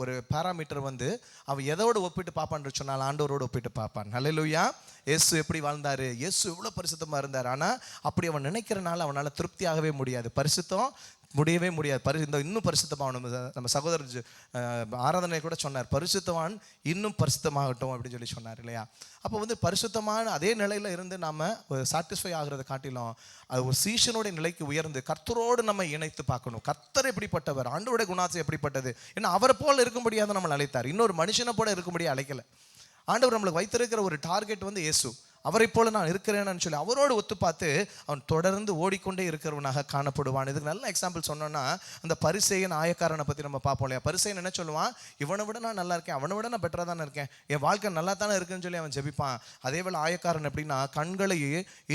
Speaker 1: ஒரு பேராமீட்டர் வந்து அவன் எதோடு ஒப்பிட்டு பார்ப்பான்னு சொன்னால், ஆண்டவரோடு ஒப்பிட்டு பார்ப்பான். ஹல்லேலூயா. இயேசு எப்படி வாழ்ந்தார், இயேசு எவ்வளோ பரிசுத்தமாக இருந்தார், ஆனால் அப்படி அவன் நினைக்கிறனால அவனால் திருப்தியாகவே முடியாது, பரிசுத்தம் முடியவே முடியாது. இன்னும் பரிசுத்தமாகணும். நம்ம சகோதரர் ஆராதனை கூட சொன்னார், பரிசுத்தவான் இன்னும் பரிசுத்தமாகட்டும் அப்படின்னு சொல்லி சொன்னார் இல்லையா. அப்போ வந்து பரிசுத்தமான அதே நிலையில் இருந்து நம்ம சாட்டிஸ்ஃபை ஆகிறத காட்டிலும் அது ஒரு சீஷனுடைய நிலைக்கு உயர்ந்து கர்த்தரோடு நம்ம இணைத்து பார்க்கணும். கர்த்தர் எப்படிப்பட்டவர், ஆண்டவருடைய குணாசை எப்படிப்பட்டது, ஏன்னா அவரை போல் இருக்கும்படியாக நம்மளை அழைத்தார், இன்னொரு மனுஷனை போல இருக்கும்படியாக அழைக்கலை. ஆண்டவர் நம்மளுக்கு வைத்திருக்கிற ஒரு டார்கெட் வந்து இயேசு, அவரை போல நான் இருக்கிறேன்னு சொல்லி அவரோடு ஒத்து பார்த்து அவன் தொடர்ந்து ஓடிக்கொண்டே இருக்கிறவனாக காணப்படுவான். இதுக்கு நல்ல எக்ஸாம்பிள் சொன்னோன்னா, அந்த பரிசேயன் ஆயக்காரனை பற்றி நம்ம பார்ப்போம் இல்லையா. பரிசேயன் என்ன சொல்லுவான், இவனை விட நான் நல்லா இருக்கேன், அவனை விட நான் பெட்டராக தானே இருக்கேன், என் வாழ்க்கை நல்லா தானே இருக்குன்னு சொல்லி அவன் ஜெபிப்பான். அதே வேளை ஆயக்காரன் எப்படின்னா, கண்களை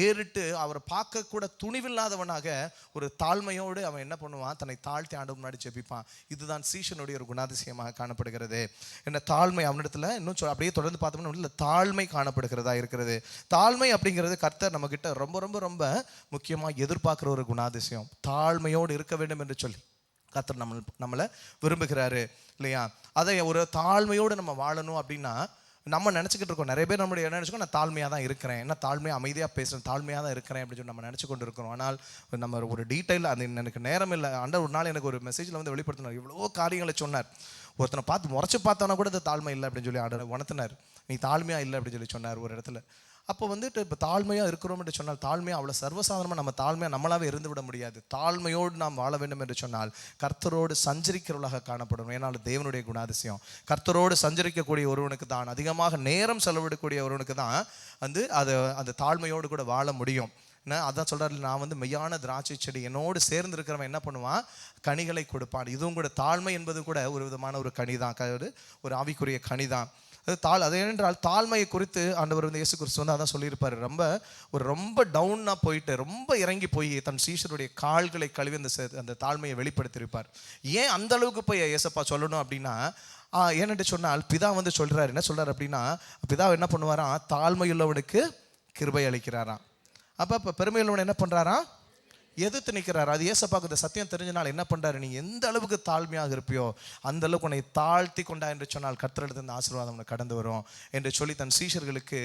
Speaker 1: ஏறிட்டு அவரை பார்க்கக்கூட துணிவில்லாதவனாக ஒரு தாழ்மையோடு அவன் என்ன பண்ணுவான், தன்னை தாழ்த்தி ஆண்டு முன்னாடி ஜெபிப்பான். இதுதான் சீஷனுடைய ஒரு குணாதிசயமாக காணப்படுகிறது. என்ன தாழ்மை அவனிடத்துல இன்னும் அப்படியே தொடர்ந்து பார்த்தோம்னா இல்லை தாழ்மை காணப்படுகிறதா இருக்கிறது. தாழ்மை அப்படிங்கிறது கர்த்தர் நம்ம கிட்ட ரொம்ப ரொம்ப ரொம்ப முக்கியமாக எதிர்பார்க்குற ஒரு குணாதிசயம். தாழ்மையோடு இருக்க வேண்டும் என்று சொல்லி கர்த்தர் நம்மளை விரும்புகிறாரு இல்லையா. அதை ஒரு தாழ்மையோடு நம்ம வாழணும் அப்படின்னா நம்ம நினச்சிக்கிட்டு இருக்கோம். நிறைய பேர் நம்மளுடைய என்ன நினச்சிக்கோ, நான் தாழ்மையாக தான் இருக்கிறேன், என்ன தாழ்மையாக அமைதியாக பேசுகிறேன், தாழ்மையாக தான் இருக்கிறேன் அப்படின்னு சொல்லி நம்ம நினச்சி கொண்டு இருக்கிறோம். ஆனால் நம்ம ஒரு டீட்டெயில் அது எனக்கு நேரம் இல்லை. ஆண்டவர் ஒரு நாள் எனக்கு ஒரு மெசேஜில் வந்து வெளிப்படுத்தினார், இவ்வளோ காரியங்களை சொன்னார். ஒருத்தனை பார்த்து முறைச்சி பார்த்தோன்னா கூட அது தாழ்மை இல்லை அப்படின்னு சொல்லி ஆண்டவர் உணர்த்தினார். நீ தாழ்மையாக இல்லை அப்படின்னு சொல்லி சொன்னார் ஒரு இடத்துல. அப்போ வந்துட்டு இப்போ தாழ்மையாக இருக்கிறோம் என்று சொன்னால், தாழ்மையாக அவ்வளோ சர்வசாதாரணமாக நம்ம தாழ்மையாக நம்மளாவே இருந்து விட முடியாது. தாழ்மையோடு நாம் வாழ வேண்டும் என்று சொன்னால் கர்த்தரோடு சஞ்சரிக்கிறவர்களாக காணப்படணும். ஏன்னால் தேவனுடைய குணாதிசயம் கர்த்தரோடு சஞ்சரிக்கக்கூடிய ஒருவனுக்கு தான், அதிகமாக நேரம் செலவிடக்கூடிய ஒருவனுக்கு தான் வந்து அந்த தாழ்மையோடு கூட வாழ முடியும். அதான் சொல்கிறாரு, நான் வந்து மெய்யான திராட்சை செடி, என்னோடு சேர்ந்து இருக்கிறவன் என்ன பண்ணுவான், கனிகளை கொடுப்பான். இதுவும் கூட தாழ்மை என்பது கூட ஒரு விதமான ஒரு கனி தான், ஒரு ஆவிக்குரிய கனி தான். அது ஏனென்றால் தாழ்மையை குறித்து ஆண்டவர் வந்து இயேசு கிறிஸ்து வந்து அதான் சொல்லியிருப்பார். ரொம்ப டவுனாக போயிட்டு ரொம்ப இறங்கி போய் தன் சீஷருடைய கால்களை கழுவி அந்த தாழ்மையை வெளிப்படுத்தியிருப்பார். ஏன் அந்த அளவுக்கு போய் இயேசப்பா சொல்லணும் அப்படின்னா, ஏன்னு சொன்னால் பிதா வந்து சொல்கிறார், என்ன சொல்கிறார் அப்படின்னா, பிதா என்ன பண்ணுவாராம், தாழ்மையுள்ளவனுக்கு கிருபை அளிக்கிறாராம். அப்போ பெருமையுள்ளவன் என்ன பண்ணுறாராம், எதிர்த்து நிற்கிறார். அது ஏசப்பாக்கு இந்த சத்தியம் தெரிஞ்சனால என்ன பண்ணுறாரு, நீ எந்த அளவுக்கு தாழ்மையாக இருப்பியோ அந்த அளவுக்கு உன்னை தாழ்த்தி கொண்டா என்று சொன்னால் கர்த்தரிடத்து இந்த ஆசீர்வாதம் உனக்கு கடந்து வரும் என்று சொல்லி தன் சீஷர்களுக்கு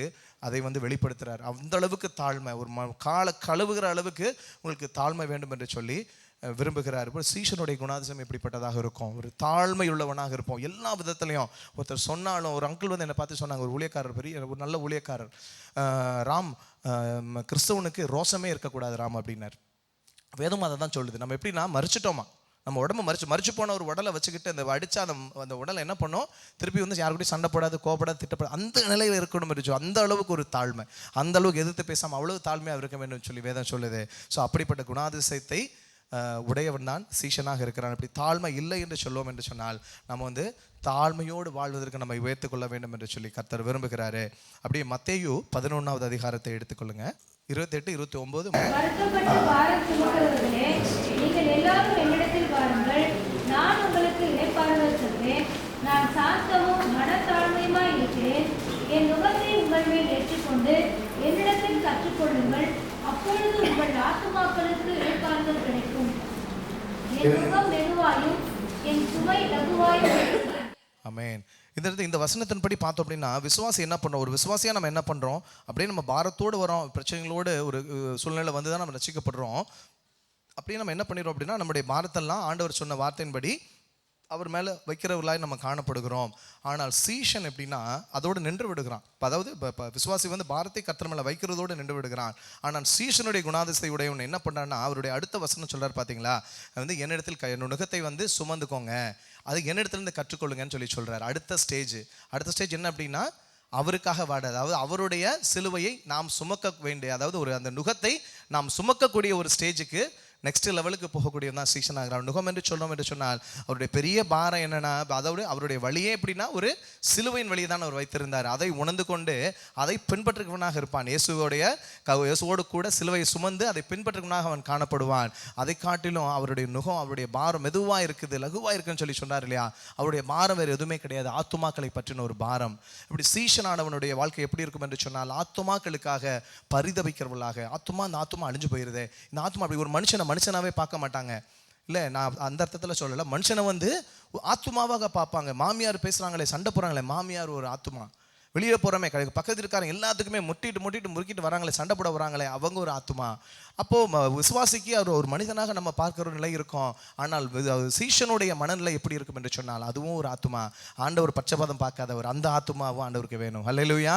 Speaker 1: அதை வந்து வெளிப்படுத்துகிறார். அந்த அளவுக்கு தாழ்மை, ஒரு காலை கழுவுகிற அளவுக்கு உங்களுக்கு தாழ்மை வேண்டும் என்று சொல்லி விரும்புகிறார். இப்போ சீஷனுடைய குணாதிசயம் எப்படிப்பட்டதாக இருக்கும்? ஒரு தாழ்மை உள்ளவனாக இருப்போம் எல்லா விதத்துலையும். ஒருத்தர் சொன்னாலும், ஒரு அங்கிள் வந்து என்னை பார்த்து சொன்னாங்க, ஒரு ஊழியக்காரர், பெரிய ஒரு நல்ல ஊழியக்காரர், ராம், கிறிஸ்தவனுக்கு ரோசமே இருக்கக்கூடாது ராம் அப்படின்னார். வேதம் அதை தான் சொல்லுது. நம்ம எப்படின்னா மறிச்சிட்டோமா, நம்ம உடம்பு மறிச்சு போன ஒரு உடலை வச்சுக்கிட்டு அந்த அடித்தா அந்த உடலை என்ன பண்ணோம், திருப்பி வந்து யாருக்கூடயும் சண்டை போடாது, கோபப்படாது, திட்டப்படாது, அந்த நிலையில் இருக்கணும் இருந்துச்சு. அந்த அளவுக்கு ஒரு தாழ்மை, அந்த அளவுக்கு எதிர்த்து பேசாமல் அவ்வளவு தாழ்மையாக இருக்க வேண்டும் சொல்லி வேதம் சொல்லுது. ஸோ அப்படிப்பட்ட குணாதிசயத்தை உடையவன் தான் சீஷனாக இருக்கிறான். அப்படி தாழ்மை இல்லை என்று சொல்லுவோம் என்று சொன்னால் நம்ம வந்து தாழ்மையோடு வாழ்வதற்கு நம்ம உயர்த்துக்கொள்ள வேண்டும் என்று சொல்லி கர்த்தர் விரும்புகிறாரு. அப்படியே மத்தேயு 11வது அதிகாரத்தை எடுத்துக்கொள்ளுங்க, 28, 29.
Speaker 2: வருத்தப்பட்டு பாரம் சுமக்கிறவர்களே, நீங்கள் எல்லாரும் என்னிடத்தில் வாருங்கள், நான் உங்களுக்கு இளைப்பாறுதல் தருவேன். நான் சாந்தமும் மனத்தாழ்மையுமாய் இருக்கிறேன். என் நுகத்தை உங்கள் மேல் ஏற்றிக்கொண்டு என்னிடத்தில் கற்றுக்கொள்ளுங்கள், அப்பொழுது உங்கள் ஆத்துமாக்களுக்கு இளைப்பாறுதல் கிடைக்கும். என் நுகம் மெதுவாயும் என் சுமை லகுவாயும் இருக்கும்.
Speaker 1: ஆமென். இந்த வசனத்தின்படி பார்த்தோம் அப்படின்னா விசுவாசி என்ன பண்ணுறோம், ஒரு விசுவாசியாக நம்ம என்ன பண்ணுறோம், அப்படியே நம்ம பாரத்தோடு வரோம், பிரச்சனைகளோடு ஒரு சூழ்நிலை வந்து தான் நம்ம ரசிக்கப்படுறோம். அப்படியே நம்ம என்ன பண்ணிடுறோம் அப்படின்னா நம்முடைய பாரத்தெல்லாம் ஆண்டவர் சொன்ன வார்த்தையின்படி அவர் மேலே வைக்கிறவர்களாய் நம்ம காணப்படுகிறோம். ஆனால் சீஷன் எப்படின்னா அதோடு நின்று விடுகிறான். அதாவது இப்போ விசுவாசி வந்து பாரத்தை கர்த்தர் மேலே வைக்கிறதோடு நின்று விடுகிறான். ஆனால் சீஷனுடைய குணாதிசை உடையவன் என்ன பண்ணுறான்னா அவருடைய அடுத்த வசனம் சொல்கிறார் பார்த்தீங்களா, வந்து என்னிடத்தில் நுகத்தை வந்து சுமந்துக்கோங்க, அது என்னிடத்துலேருந்து கற்றுக்கொள்ளுங்கன்னு சொல்லி சொல்கிறார். அடுத்த ஸ்டேஜ் என்ன அப்படின்னா அவருக்காக வாட, அதாவது அவருடைய சிலுவையை நாம் சுமக்க வேண்டிய, அதாவது ஒரு அந்த நுகத்தை நாம் சுமக்கக்கூடிய ஒரு ஸ்டேஜுக்கு நெக்ஸ்ட் லெவலுக்கு போகக்கூடியவன் தான் சீஷன் ஆகிறான். நுகம் என்று சொன்னோம் என்று சொன்னால் அவருடைய பெரிய பாரம் என்னன்னா, அதாவது அவருடைய வழியே எப்படின்னா ஒரு சிலுவையின் வழியை தான் அவர் வைத்திருந்தார். அதை உணர்ந்து கொண்டு அதை பின்பற்றுகிறவனாக இருப்பான். இயேசுவோடு கூட சிலுவையை சுமந்து அதை பின்பற்றுகிறவனாக அவன் காணப்படுவான். அதை காட்டிலும் அவருடைய நுகம், அவருடைய பாரம் மெதுவாக இருக்குது, லகுவாக இருக்குன்னு சொல்லி சொன்னார் இல்லையா, அவருடைய பாரம் வேறு எதுவுமே கிடையாது, ஆத்துமாக்களை பற்றின ஒரு பாரம். இப்படி சீஷனானவனுடைய வாழ்க்கை எப்படி இருக்கும் என்று சொன்னால் ஆத்துமாக்களுக்காக பரிதபிக்கிறவர்களாக, இந்த ஆத்துமா அழிஞ்சு போயிருது, இந்த ஆத்துமா அப்படி ஒரு மனுஷனாவே பார்க்க மாட்டாங்க. இல்லை, நான் அந்த அர்த்தத்தில் சொல்லலை, மனுஷனை வந்து ஆத்துமாவாக பார்ப்பாங்க. மாமியார் பேசுகிறாங்களே, சண்டை போகிறாங்களே, மாமியார் ஒரு ஆத்துமா. வெளியே போகிறோமே, பக்கத்தில் இருக்காங்க எல்லாத்துக்குமே முறுக்கிட்டு வராங்களே, சண்டை போட வராங்களே, அவங்க ஒரு ஆத்துமா. அப்போது விசுவாசிக்கு அவர் ஒரு மனிதனாக நம்ம பார்க்குற ஒரு நிலை இருக்கும். ஆனால் சீஷனுடைய மனநிலை எப்படி இருக்கும் என்று சொன்னால் அதுவும் ஒரு ஆத்துமா. ஆண்டவர் பட்சபாதம் பார்க்காதவர், அந்த ஆத்துமாவும் ஆண்டவருக்கு வேணும். அல்லேலூயா.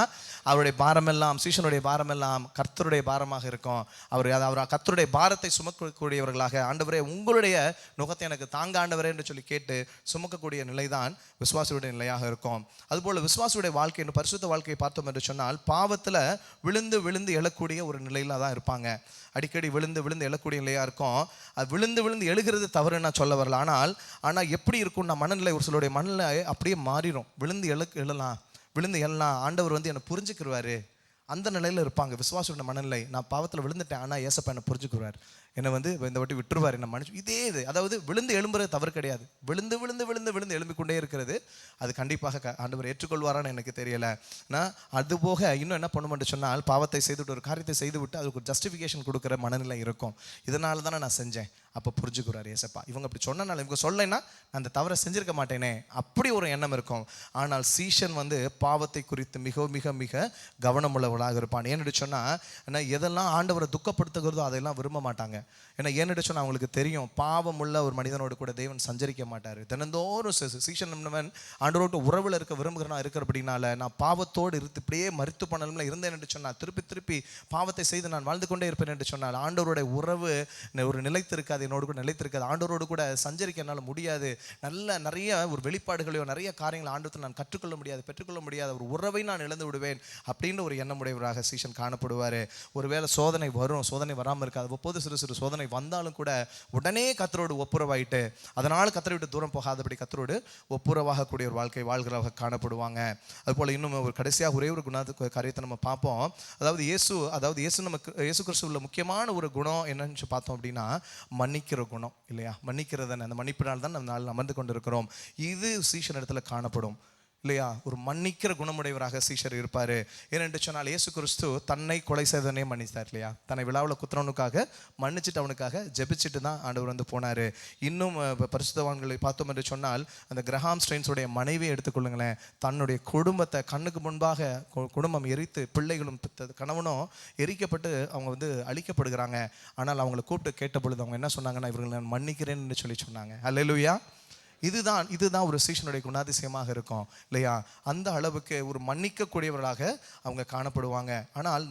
Speaker 1: அவருடைய பாரமெல்லாம், சீஷனுடைய பாரமெல்லாம் கர்த்தருடைய பாரமாக இருக்கும். அவர் கர்த்தருடைய பாரத்தை சுமக்கக்கூடியவர்களாக, ஆண்டவரே உங்களுடைய நுகத்தை எனக்கு தாங்க ஆண்டவரே என்று சொல்லி கேட்டு சுமக்கக்கூடிய நிலைதான் விசுவாசியுடைய நிலையாக இருக்கும். அதுபோல் விசுவாசியுடைய வாழ்க்கை, பரிசுத்த வாழ்க்கையை பார்த்தோம் என்று சொன்னால் பாவத்தில் விழுந்து எழக்கூடிய ஒரு நிலையில் தான் இருப்பாங்க. அடிக்கடி விழுந்து எழக்கூடிய நிலையாக இருக்கும். அது விழுந்து எழுகிறது தவறு நான் சொல்ல வரல. ஆனால் எப்படி இருக்கும் நான் மனநிலை, ஒரு சிலருடைய மனநிலை அப்படியே மாறிடும். விழுந்து எழலாம் ஆண்டவர் வந்து என்னை புரிஞ்சுக்கிடுவார், அந்த நிலையில் இருப்பாங்க. விசுவாசோட மனநிலை, நான் பாவத்தில் விழுந்துட்டேன், ஆனால் ஏசப்பா என்னை புரிஞ்சுக்குவார், என்னை வந்து இந்த வாட்டி விட்டுருவார், என்ன மனுஷன் இதே இது. அதாவது விழுந்து எழும்புறது தவறு கிடையாது, விழுந்து எழும்பிக்கொண்டே இருக்கிறது அது கண்டிப்பாக ஆண்டவர் ஏற்றுக்கொள்வாரான்னு எனக்கு தெரியலை. நான் அதுபோக இன்னும் என்ன பண்ணுமென்று சொன்னால் பாவத்தை செய்துவிட்டு ஒரு காரியத்தை செய்துவிட்டு அதுக்கு ஒரு ஜஸ்டிஃபிகேஷன் கொடுக்குற மனநிலை இருக்கும். இதனால தானே நான் செஞ்சேன், அப்போ புரிஞ்சுக்கிறார் ஏசப்பா, இவங்க அப்படி சொன்னனால, இவங்க சொல்லலைன்னா நான் அந்த தவறை செஞ்சிருக்க மாட்டேனே, அப்படி ஒரு எண்ணம் இருக்கும். ஆனால் சீஷன் வந்து பாவத்தை குறித்து மிக கவனமுள்ளவர்களாக இருப்பான். ஏன்னு சொன்னால் எதெல்லாம் ஆண்டவரை துக்கப்படுத்துகிறதோ அதையெல்லாம் விரும்ப மாட்டாங்க. ஏன்னா ஏன்னு சொன்னால் அவங்களுக்கு தெரியும் பாவம் உள்ள ஒரு மனிதனோடு கூட தேவன் சஞ்சரிக்க மாட்டார். தினந்தோறும் சீஷன் ஆண்டவரோடு உறவில் இருக்க விரும்புகிறனா இருக்கிறபடினால நான் பாவத்தோடு இப்படியே மரித்து பண்ணல இருந்தேன் என்று சொன்னால், திருப்பி பாவத்தை செய்து நான் வாழ்ந்து கொண்டே இருப்பேன் என்று சொன்னால் ஆண்டவருடைய உறவு ஒரு நிலைத்திருக்காது, என்னோடு கூட நிலைத்திருக்காது, ஆண்டவரோடு கூட சஞ்சரிக்க என்னால் முடியாது. நிறைய ஒரு வெளிப்பாடுகளையோ நிறைய காரியங்களை ஆண்டவத்தை நான் கற்றுக்கொள்ள முடியாது, பெற்றுக்கொள்ள முடியாது, ஒரு உறவை நான் இழந்து விடுவேன் அப்படின்னு ஒரு எண்ணமுடையவராக சீஷன் காணப்படுவார். ஒருவேளை சோதனை வரும், சோதனை வராமல் இருக்காது, ஒப்போது சிறு சோதனை வந்தாலும் கூட உடனே கர்த்தரோடு ஒப்புரவாயிட்டு அதனால் கர்த்தரை விட்டு தூரம் போகாதபடி கர்த்தரோடு ஒப்புரவாகக்கூடிய ஒரு வாழ்க்கை வாழ்கிறவங்க காணப்படுவாங்க. அதுபோல் இன்னும் ஒரு கடைசியாக ஒரே ஒரு காரியத்தை நம்ம பார்ப்போம். அதாவது இயேசு கிறிஸ்துவுல முக்கியமான ஒரு குணம் என்னன்னு பார்த்தோம் அப்படின்னா மன்னிக்கிற குணம் இல்லையா. மன்னிக்கிறதன் அந்த மன்னிப்பினால் தான் நம்ம நாள் அமர்ந்து கொண்டிருக்கிறோம். இது சீஷன் இடத்துல காணப்படும். இல்லையா? ஒரு மன்னிக்கிற குணமுடையவராக சீஷர் இருப்பார். ஏனென்று சொன்னால் இயேசு கிறிஸ்து தன்னை கொலை செய்தவனே மன்னித்தார் இல்லையா? தன்னை விழாவில் குத்துறவனுக்காக மன்னிச்சுட்டு அவனுக்காக ஜெபிச்சுட்டு தான் ஆண்டவர் வந்து போனார். இன்னும் பரிசுத்தவான்களை பார்த்தோம் என்று சொன்னால் அந்த கிரஹாம் ஸ்ட்ரெயின்ஸுடைய மனைவியை எடுத்துக்கொள்ளுங்களேன். தன்னுடைய குடும்பத்தை கண்ணுக்கு முன்பாக குடும்பம் எரித்து, பிள்ளைகளும் கணவனும் எரிக்கப்பட்டு அவங்க வந்து அழிக்கப்படுகிறாங்க. ஆனால் அவங்களை கூப்பிட்டு கேட்ட பொழுது அவங்க என்ன சொன்னாங்கன்னா, இவர்களை நான் மன்னிக்கிறேன்னு சொல்லி சொன்னாங்க. அல்லேலூயா. இதுதான் ஒரு சீஷனுடைய குணாதிசயமாக இருக்கும் இல்லையா? அந்த அளவுக்கு ஒரு மன்னிக்கக்கூடியவர்களாக அவங்க காணப்படுவாங்க. ஆனால்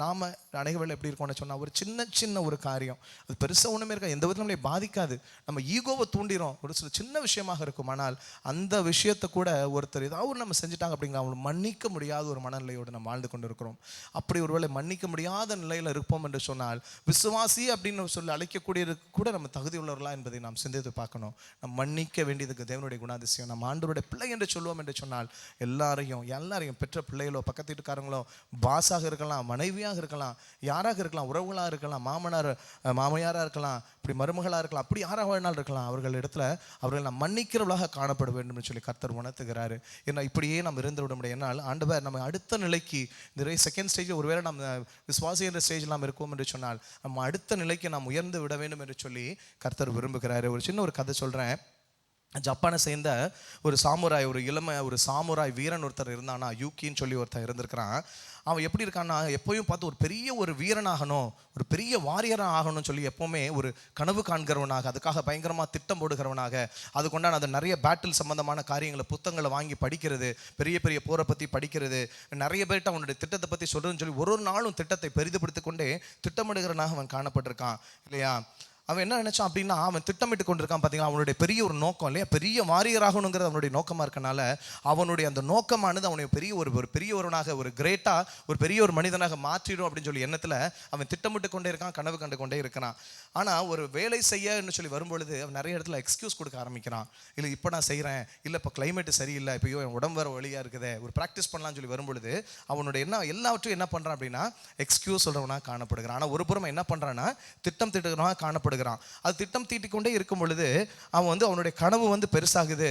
Speaker 1: நாம அனைவர்கள் எப்படி இருக்கோம்னு சொன்னால், ஒரு சின்ன ஒரு காரியம் அது பெருசாக ஒன்றுமே இருக்காது, எந்த விதத்தில் நம்மளை பாதிக்காது, நம்ம ஈகோவை தூண்டிடும், ஒரு சில சின்ன விஷயமாக இருக்கும். ஆனால் அந்த விஷயத்தை கூட ஒருத்தர் ஏதாவது நம்ம செஞ்சுட்டாங்க அப்படிங்கிற அவங்களை மன்னிக்க முடியாத ஒரு மனநிலையோடு நம்ம வாழ்ந்து கொண்டு இருக்கிறோம். அப்படி ஒருவேளை மன்னிக்க முடியாத நிலையில் இருப்போம் என்று சொன்னால், விசுவாசி அப்படின்னு சொல்லி அழைக்கக்கூடியது கூட நம்ம தகுதி உள்ளவர்களா என்பதை நாம் சிந்தித்து பார்க்கணும். நம்ம மன்னிக்க வேண்டியதுக்கு தேவனுடைய குணாதிசயம். நம்ம ஆண்டவருடைய பிள்ளை என்று சொல்லுவோம் என்று சொன்னால் எல்லாரையும் பெற்ற பிள்ளைகளோ, பக்கத்து வீட்டுக்காரங்களோ, பாஸாக இருக்கலாம், மனைவியாக இருக்கலாம், யாராக இருக்கலாம், உறவுகளாக இருக்கலாம், மாமையாராக இருக்கலாம், இப்படி மருமகளாக இருக்கலாம், அப்படி யாராக வேணாலும் இருக்கலாம், அவர்கள் இடத்துல அவர்கள் நாம் மன்னிக்கிறவர்களாக காணப்பட வேண்டும் என்று சொல்லி கர்த்தர் உணர்த்துகிறாரு. ஏன்னா இப்படியே நம்ம இருந்து விட முடியும். என்னால் ஆண்டவர் நம்ம அடுத்த நிலைக்கு இந்த செகண்ட் ஸ்டேஜ் ஒருவேளை நம்ம விசுவாசி என்ற ஸ்டேஜில் நாம் இருக்கோம் என்று சொன்னால் நம்ம அடுத்த நிலைக்கு நாம் உயர்ந்து விட வேண்டும் என்று சொல்லி கர்த்தர் விரும்புகிறாரு. ஒரு சின்ன ஒரு கதை சொல்கிறேன். ஜப்பானை சேர்ந்த ஒரு சாமுராய் வீரன் ஒருத்தர் இருந்தானா, யூக்கின்னு சொல்லி ஒருத்தர் இருந்திருக்கிறான். அவன் எப்படி இருக்கான்னா, எப்போயும் பார்த்து ஒரு பெரிய ஒரு வீரனாகணும், ஒரு பெரிய வாரியராக ஆகணும்னு சொல்லி எப்போவுமே ஒரு கனவு காண்கிறவனாக, அதுக்காக பயங்கரமாக திட்டம் போடுகிறவனாக, அது கொண்டான அது நிறைய பேட்டில் சம்பந்தமான காரியங்களை புத்தகங்களை வாங்கி படிக்கிறது, பெரிய பெரிய போரை பற்றி படிக்கிறது, நிறைய பேர்கிட்ட அவனுடைய திட்டத்தை பற்றி சொல்கிறதுன்னு சொல்லி ஒரு நாளும் திட்டத்தை பெரிதுபடுத்தி கொண்டே திட்டமிடுகிறவனாக அவன் காணப்பட்டிருக்கான் இல்லையா? அவன் என்ன நினைச்சான் அப்படின்னா, அவன் திட்டமிட்டு கொண்டிருக்கான் பார்த்தீங்களா, அவனுடைய பெரிய ஒரு நோக்கம் இல்லையா, பெரிய வாரியராகணுங்கிறது அவனுடைய நோக்கமாக இருக்கனால அவனுடைய அந்த நோக்கமானது அவனுடைய பெரியவனாக ஒரு கிரேட்டாக ஒரு பெரிய ஒரு மனிதனாக மாற்றிடும் அப்படின்னு சொல்லி எண்ணத்தில் அவன் திட்டமிட்டு கொண்டே இருக்கான், கனவு கண்டு கொண்டே இருக்கிறான். ஆனால் ஒரு வேலை செய்யன்னு சொல்லி வரும்பொழுது அவன் நிறைய இடத்துல எக்ஸ்கியூஸ் கொடுக்க ஆரம்பிக்கிறான். இல்லை இப்போ நான் செய்கிறேன், இல்லை இப்போ கிளைமேட்டு சரியில்லை, இப்போ என் உடம்பு வர வழியாக இருக்குது, ஒரு ப்ராக்டிஸ் பண்ணலாம்னு சொல்லி வரும்பொழுது அவனுடைய எல்லாவற்றையும் என்ன பண்ணுறான் அப்படின்னா எக்ஸ்கியூஸ் சொல்கிறவனாக காணப்படுகிறான். ஆனால் ஒரு புறம் என்ன பண்ணுறான்னா திட்டம் திட்டுகிறவனாக காணப்படுகிறான். அது திட்டம் தீட்டிக் கொண்டே இருக்கும் பொழுது அவன் வந்து அவனுடைய கனவு வந்து பெருசாகுது.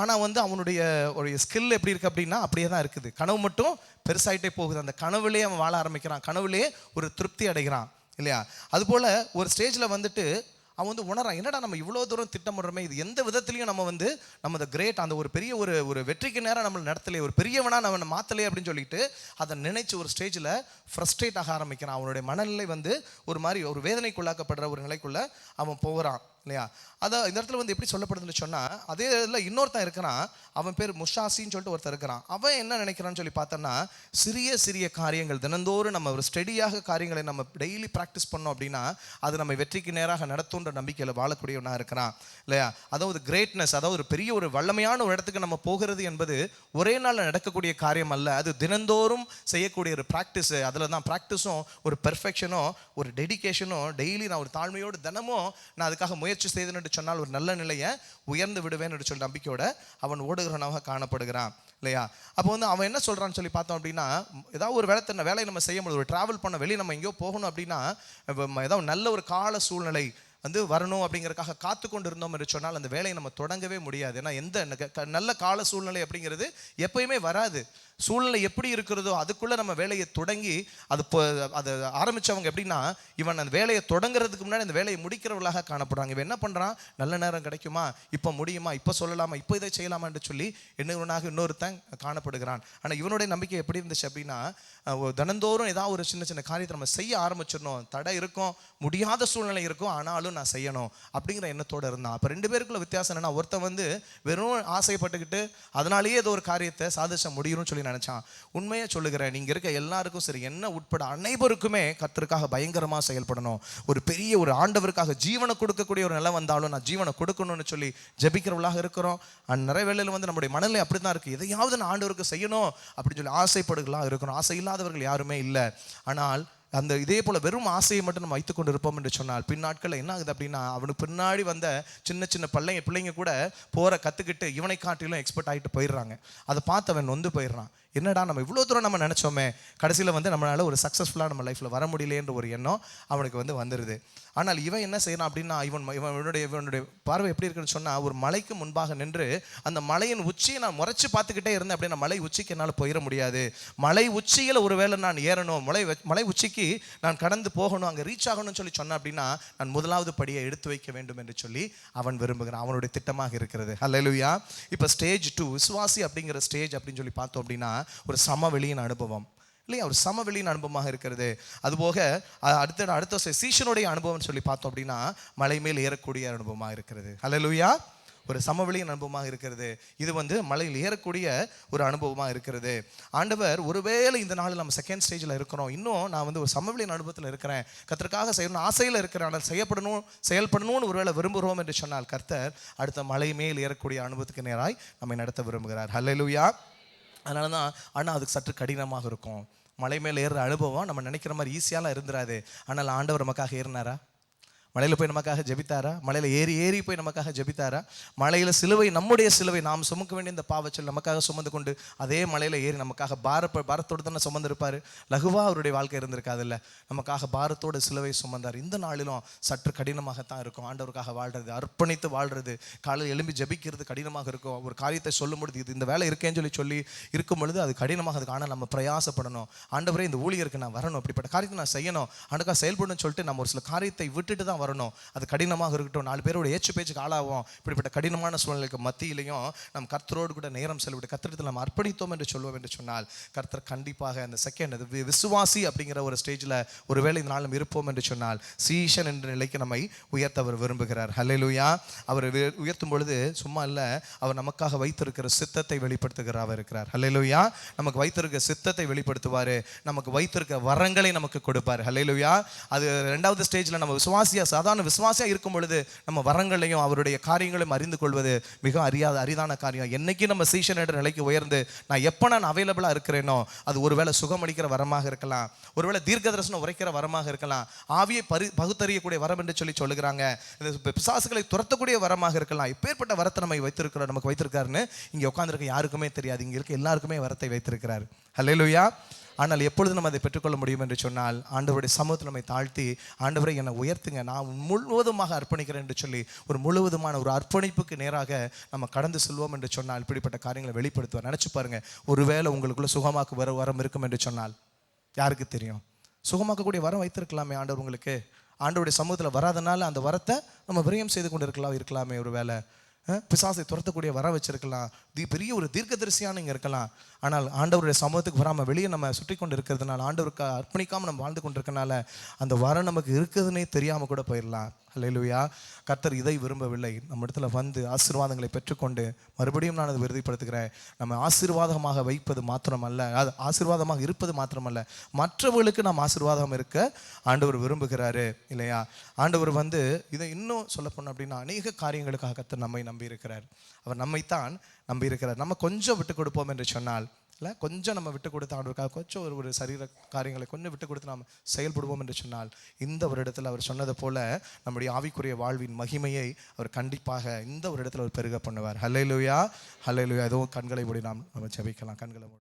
Speaker 1: ஆனால் வந்து அவனுடைய ஒரு ஸ்கில் எப்படி இருக்குது அப்படின்னா அப்படியே தான் இருக்குது. கனவு மட்டும் பெருசாகிட்டே போகுது. அந்த கனவுலேயே அவன் வாழ ஆரம்பிக்கிறான், கனவுலேயே ஒரு திருப்தி அடைகிறான் இல்லையா? அதுபோல் ஒரு ஸ்டேஜில் வந்துட்டு அவன் வந்து உணரான், என்னடா நம்ம இவ்வளோ தூரம் திட்டமிடுறோமே, இது எந்த விதத்துலையும் நம்ம அந்த கிரேட் அந்த ஒரு பெரிய ஒரு வெற்றிக்கு நேரம் நம்மளை நடத்தலையே, ஒரு பெரியவனாக நம்ம மாற்றலையே அப்படின்னு சொல்லிட்டு அதை நினைச்சு ஒரு ஸ்டேஜில் ஃப்ரஸ்ட்ரேட் ஆக ஆரம்பிக்கிறான். அவனுடைய மனநிலை வந்து ஒரு மாதிரி ஒரு வேதனைக்குள்ளாக்கப்படுற ஒரு நிலைக்குள்ளே அவன் போகிறான் இல்லையா? அதான் இந்த இடத்துல வந்து எப்படி சொல்லப்படுதுன்னு சொன்னால், அதே இதில் இன்னொருத்தன் இருக்கிறான், அவன் பேர் முஷாசின்னு சொல்லிட்டு ஒருத்தர் இருக்கிறான். அவன் என்ன நினைக்கிறான்னு சொல்லி பார்த்தோன்னா, சிறிய காரியங்கள் தினந்தோறும் நம்ம ஒரு ஸ்டெடியாக காரியங்களை நம்ம டெய்லி ப்ராக்டிஸ் பண்ணோம் அப்படின்னா அது நம்ம வெற்றிக்கு நேராக நடத்துன்ற நம்பிக்கையில் வாழக்கூடியவனாக இருக்கிறான் இல்லையா? அதாவது கிரேட்னஸ், அதாவது ஒரு பெரிய ஒரு வல்லமையான ஒரு இடத்துக்கு நம்ம போகிறது என்பது ஒரே நாளில் நடக்கக்கூடிய காரியம் அல்ல. அது தினந்தோறும் செய்யக்கூடிய ஒரு ப்ராக்டிஸு. அதில் தான் ப்ராக்டிஸும் ஒரு பெர்ஃபெக்ஷனும் ஒரு டெடிகேஷனும், டெய்லி நான் ஒரு தாழ்மையோடு தினமும் நான் அதுக்காக முயற்சி செய்தேன்னு சொன்னால் ஒரு நல்ல நிலையை உயர்ந்து விடுவேன் என்று சொல்லி நம்பிக்கையோட அவன் ஓடுகிறவனாக காணப்படுகிறான் இல்லையா? அப்போ வந்து அவன் என்ன சொல்கிறான்னு சொல்லி பார்த்தோம் அப்படின்னா, ஏதாவது ஒரு வேலையை நம்ம செய்ய முடியும், ஒரு ட்ராவல் பண்ண வெளியே நம்ம எங்கேயோ போகணும் அப்படின்னா ஏதாவது நல்ல ஒரு கால சூழ்நிலை வந்து வரணும் அப்படிங்கிறதுக்காக காத்து கொண்டு இருந்தோம் என்று சொன்னால் அந்த வேலையை நம்ம தொடங்கவே முடியாது. ஏன்னா எந்த நல்ல கால சூழ்நிலை அப்படிங்கிறது எப்பயுமே வராது. சூழ்நிலை எப்படி இருக்கிறதோ அதுக்குள்ளே நம்ம வேலையை தொடங்கி அதை ஆரம்பித்தவங்க எப்படின்னா, இவன் அந்த வேலையை தொடங்குறதுக்கு முன்னாடி அந்த வேலையை முடிக்கிறவர்களாக காணப்படுறாங்க. இவன் என்ன பண்ணுறான், நல்ல நேரம் கிடைக்குமா, இப்போ முடியுமா, இப்போ சொல்லலாமா, இப்போ இதை செய்யலாமான்னு சொல்லி இன்னொருத்தன் காணப்படுகிறான். ஆனால் இவனுடைய நம்பிக்கை எப்படி இருந்துச்சு அப்படின்னா, தினந்தோறும் ஏதாவது ஒரு சின்ன காரியத்தை நம்ம செய்ய ஆரம்பிச்சிடணும், தடை இருக்கும், முடியாத சூழ்நிலை இருக்கும், ஆனாலும் நான் செய்யணும் அப்படிங்கிற எண்ணத்தோடு இருந்தான். அப்போ ரெண்டு பேருக்குள்ள வித்தியாசம் என்னன்னா, ஒருத்தன் வந்து வெறும் ஆசைப்பட்டுக்கிட்டு அதனாலேயே ஏதோ ஒரு காரியத்தை சாதிச்ச முடியும்னு சொல்லி நினைச்சான். உண்மையை சொல்லுகிறேன், நீங்க இருக்க எல்லாருக்கும் சரி, என்ன உட்பட அனைவருக்குமே கர்த்தருக்காக பயங்கரமாக செயல்படணும். ஒரு பெரிய ஒரு ஆண்டவருக்காக ஜீவனை கொடுக்கக்கூடிய ஒரு நிலை வந்தாலும் நான் ஜீவனை கொடுக்கணும்னு சொல்லி ஜெபிக்கிறவர்களாக இருக்கிறோம். நிறைய வேளையில் வந்து நம்முடைய மனநிலை அப்படி தான் இருக்குது, எதையாவது நான் ஆண்டவருக்கு செய்யணும் அப்படின்னு சொல்லி ஆசைப்படுகளாக இருக்கணும். ஆசை இல்லாதவர்கள் யாருமே இல்லை. ஆனால் அந்த இதே போல் வெறும் ஆசையை மட்டும் நம்ம வைத்து கொண்டு இருப்போம் என்று சொன்னால் பின்னாட்களில் என்ன ஆகுது அப்படின்னா, அவனுக்கு பின்னாடி வந்த சின்ன பிள்ளைங்க கூட போகிற கற்றுக்கிட்டு இவனை காட்டிலும் எக்ஸ்பர்ட் ஆகிட்டு போயிடுறாங்க. அதை பார்த்து அவன் நொந்து போயிடுறான். என்னடா நம்ம இவ்வளோ தூரம் நம்ம நினச்சோமே, கடைசியில் வந்து நம்மளால் ஒரு சக்ஸஸ்ஃபுல்லாக நம்ம லைஃப்பில் வர முடியலேன்ற ஒரு எண்ணம் அவனுக்கு வந்து வந்துடுது. ஆனால் இவன் என்ன செய்யறான் அப்படின்னா, இவனுடைய பார்வை எப்படி இருக்குன்னு சொன்னா, ஒரு மலைக்கு முன்பாக நின்று அந்த மலையின் உச்சியை நான் முறைச்சு பார்த்துக்கிட்டே இருந்தேன் அப்படின்னா, மலை உச்சிக்கு என்னால் போயிட முடியாது. மலை உச்சியில் ஒருவேளை நான் ஏறணும், மலை உச்சிக்கு நான் கடந்து போகணும், அங்கே ரீச் ஆகணும்னு சொல்லி சொன்னேன் அப்படின்னா, நான் முதலாவது படியை எடுத்து வைக்க வேண்டும் என்று சொல்லி அவன் விரும்புகிறான். அவனுடைய திட்டமாக இருக்கிறது. ஹல்லேலூயா. இப்போ ஸ்டேஜ் 2 விசுவாசி அப்படிங்கிற ஸ்டேஜ் அப்படின்னு சொல்லி பார்த்தோம் அப்படின்னா, ஒரு சமவெளியின் அனுபவம் இல்லையா, ஒரு சமவெளியின் அனுபவமாக இருக்கிறது. அதுபோக அடுத்த சீஷனுடைய அனுபவம் சொல்லி பார்த்தோம் அப்படின்னா, மலை மேல் ஏறக்கூடிய அனுபவமாக இருக்கிறது. ஹல்லேலூயா. ஒரு சமவெளியின் அனுபவமாக இருக்கிறது. இது மலையில் ஏறக்கூடிய ஒரு அனுபவமாக இருக்கிறது. ஆண்டவர் ஒருவேளை இந்த நாளில் நம்ம செகண்ட் ஸ்டேஜில் இருக்கிறோம், இன்னும் நான் ஒரு சமவெளியின் அனுபவத்தில் இருக்கிறேன், கர்த்தருக்காக செய்யணும் ஆசையில் இருக்கிறேன், ஆனால் செயல்படணும்னு ஒருவேளை விரும்புகிறோம் என்று சொன்னால், கர்த்தர் அடுத்த மலை மேல் ஏறக்கூடிய அனுபவத்துக்கு நேராய் நம்மை நடத்த விரும்புகிறார். ஹல்லேலூயா. அதனால தான் ஆனால் அதுக்கு சற்று கடினமாக இருக்கும். மலை மேலே ஏறுற அனுபவம் நம்ம நினைக்கிற மாதிரி ஈஸியாலாம் இருந்துராது. ஆனால் ஆண்டவர் நமக்காக ஏறினாரா? மலையில் போய் நமக்காக ஜெபித்தாரா? மலையில் ஏறி போய் நமக்காக ஜெபித்தாரா? மலையில் சிலுவை, நம்முடைய சிலுவை, நாம் சுமக்க வேண்டிய இந்த பாவச்சல் நமக்காக சுமந்து கொண்டு அதே மலையில் ஏறி நமக்காக பாரத்தோடு தானே சுமந்திருப்பார். லகுவா அவருடைய வாழ்க்கை இருந்திருக்காதுல்ல. நமக்காக பாரத்தோடு சிலுவை சுமந்தார். இந்த நாளிலும் சற்று கடினமாகத்தான் இருக்கும். ஆண்டவருக்காக வாழ்றது, அர்ப்பணித்து வாழ்றது, காலையில் எழும்பி ஜெபிக்கிறது கடினமாக இருக்கும். ஒரு காரியத்தை சொல்லும் பொழுது இது இந்த வேலை இருக்கேன்னு சொல்லி இருக்கும் பொழுது அது கடினமாக இருக்கு. ஆனால் நம்ம பிரயாசப்படணும். ஆண்டவரே, இந்த ஊழியருக்கு நான் வரணும், அப்படிப்பட்ட காரியத்தை நான் செய்யணும், ஆண்டுக்காக செயல்படணும்னு சொல்லிட்டு நம்ம ஒரு சில காரியத்தை விட்டுட்டு தான் வரணும். அது கடினமாக இருக்கட்டும், 4 பேரோட ஏச்சு பேச்சுக்கு ஆளாகும். இப்படிப்பட்ட கடினமான சூழ்நிலைக்கு மத்தியிலையும் நம் கர்த்தரோடு கூட நேரம் செலவிட்டு கர்த்தரிடத்தில் நாம் அர்ப்பணித்தோம் என்று சொல்லுவோம் என்று சொன்னால், கர்த்தர் கண்டிப்பாக அந்த செகண்ட் விசுவாசி அப்படிங்கிற ஒரு ஸ்டேஜில் ஒருவேளை இந்த நாளும் இருப்போம் என்று சொன்னால், சீஷன் என்ற நிலைக்கு நம்மை உயர்த்த அவர் விரும்புகிறார். ஹல்லேலூயா. அவர் உயர்த்தும் பொழுது சும்மா இல்லை, அவர் நமக்காக வைத்திருக்கிற சித்தத்தை வெளிப்படுத்துகிறவர் இருக்கிறார். ஹல்லேலூயா. நமக்கு வைத்திருக்கிற சித்தத்தை வெளிப்படுத்துவார், நமக்கு வைத்திருக்கிற வரங்களை நமக்கு கொடுப்பார். ஹல்லேலூயா. அது 2வது ஸ்டேஜில் நம்ம சாதாரண விசுவாசியாக இருக்கும் பொழுது நம்ம வரங்களையும் அவருடைய காரியங்களையும் அறிந்து கொள்வது மிக அரிதான காரியம். என்னைக்கு நம்ம சீஷன் என்ற நிலைக்கு உயர்ந்து நான் அவைலபிளாக இருக்கிறேனோ, அது ஒருவேளை சுகமளிக்கிற வரமாக இருக்கலாம், ஒருவேளை தீர்க்க தரிசனம் உரைக்கிற வரமாக இருக்கலாம், ஆவியை பகுத்தறியக்கூடிய வரம் என்று சொல்லுகிறாங்க, பிசாசுகளை துரத்தக்கூடிய வரமாக இருக்கலாம். இப்பேற்பட்ட வரத்தை நமக்கு வைத்திருக்காருன்னு இங்கே உட்கார்ந்திருக்க யாருக்குமே தெரியாது. இங்கே இருக்க எல்லாருக்குமே வரத்தை வைத்திருக்கிறார். ஹல்லேலூயா. ஆனால் எப்பொழுது நம்ம அதை பெற்றுக்கொள்ள முடியும் என்று சொன்னால், ஆண்டவருடைய சமூகத்தில் நம்மை தாழ்த்தி, ஆண்டவரை என்னை உயர்த்துங்க, நான் முழுவதுமாக அர்ப்பணிக்கிறேன் என்று சொல்லி ஒரு முழுவதுமான ஒரு அர்ப்பணிப்புக்கு நேராக நம்ம கடந்து செல்வோம் என்று சொன்னால், இப்படிப்பட்ட காரியங்களை வெளிப்படுத்துவார். நினச்சி பாருங்க, ஒருவேளை உங்களுக்குள்ள சுகமாக்கு வரம் இருக்கும் என்று சொன்னால், யாருக்கு தெரியும்? சுகமாக்கக்கூடிய வரம் வைத்திருக்கலாமே ஆண்டவர் உங்களுக்கு. ஆண்டவருடைய சமூகத்தில் வராதனால அந்த வரத்தை நம்ம விரயம் செய்து கொண்டு இருக்கலாமே. ஒரு வேலை பிசாசை துரத்தக்கூடிய வர வச்சிருக்கலாம், பெரிய ஒரு தீர்க்கதரிசியான இங்கே இருக்கலாம். ஆனால் ஆண்டவருடைய சமூகத்துக்கு வராமல் வெளியே நம்ம சுற்றி கொண்டு இருக்கிறதுனால, ஆண்டவருக்கு அர்ப்பணிக்காமல் நம்ம வாழ்ந்து கொண்டு இருக்கனால, அந்த வரம் நமக்கு இருக்குதுன்னே தெரியாமல் கூட போயிடலாம். ஹல்லேலூயா. கர்த்தர் இதை விரும்பவில்லை. நம்ம இடத்துல ஆசீர்வாதங்களை பெற்றுக்கொண்டு மறுபடியும் நான் அதை உறுதிப்படுத்துகிறேன், நம்ம ஆசீர்வாதமாக வைப்பது மாத்திரமல்ல, அது ஆசீர்வாதமாக இருப்பது மாத்திரமல்ல, மற்றவர்களுக்கு நாம் ஆசீர்வாதம் இருக்க ஆண்டவர் விரும்புகிறாரு இல்லையா. ஆண்டவர் இதை இன்னும் சொல்ல போனோம் அப்படின்னா, அநேக காரியங்களுக்காக கர்த்தர் நம்மை நம்பி இருக்கிறார். அவர் நம்மைத்தான் நம்பி இருக்கிறார். நம்ம கொஞ்சம் விட்டு கொடுப்போம் என்று சொன்னால், இல்லை கொஞ்சம் நம்ம விட்டு கொடுத்து ஆண்டவருக்காக கொஞ்சம் ஒரு சரீர காரியங்களை கொஞ்சம் விட்டு கொடுத்து நாம் செயல்படுவோம் என்று சொன்னால், இந்த ஒரு இடத்துல அவர் சொன்னது போல நம்முடைய ஆவிக்குரிய வாழ்வின் மகிமையை அவர் கண்டிப்பாக இந்த ஒரு இடத்துல அவர் பெருக பண்ணுவார். ஹல்லேலூயா. ஹல்லேலூயா. ஏதோ கண்களை மூடி நாம் ஜெபிக்கலாம். கண்களை மூடி.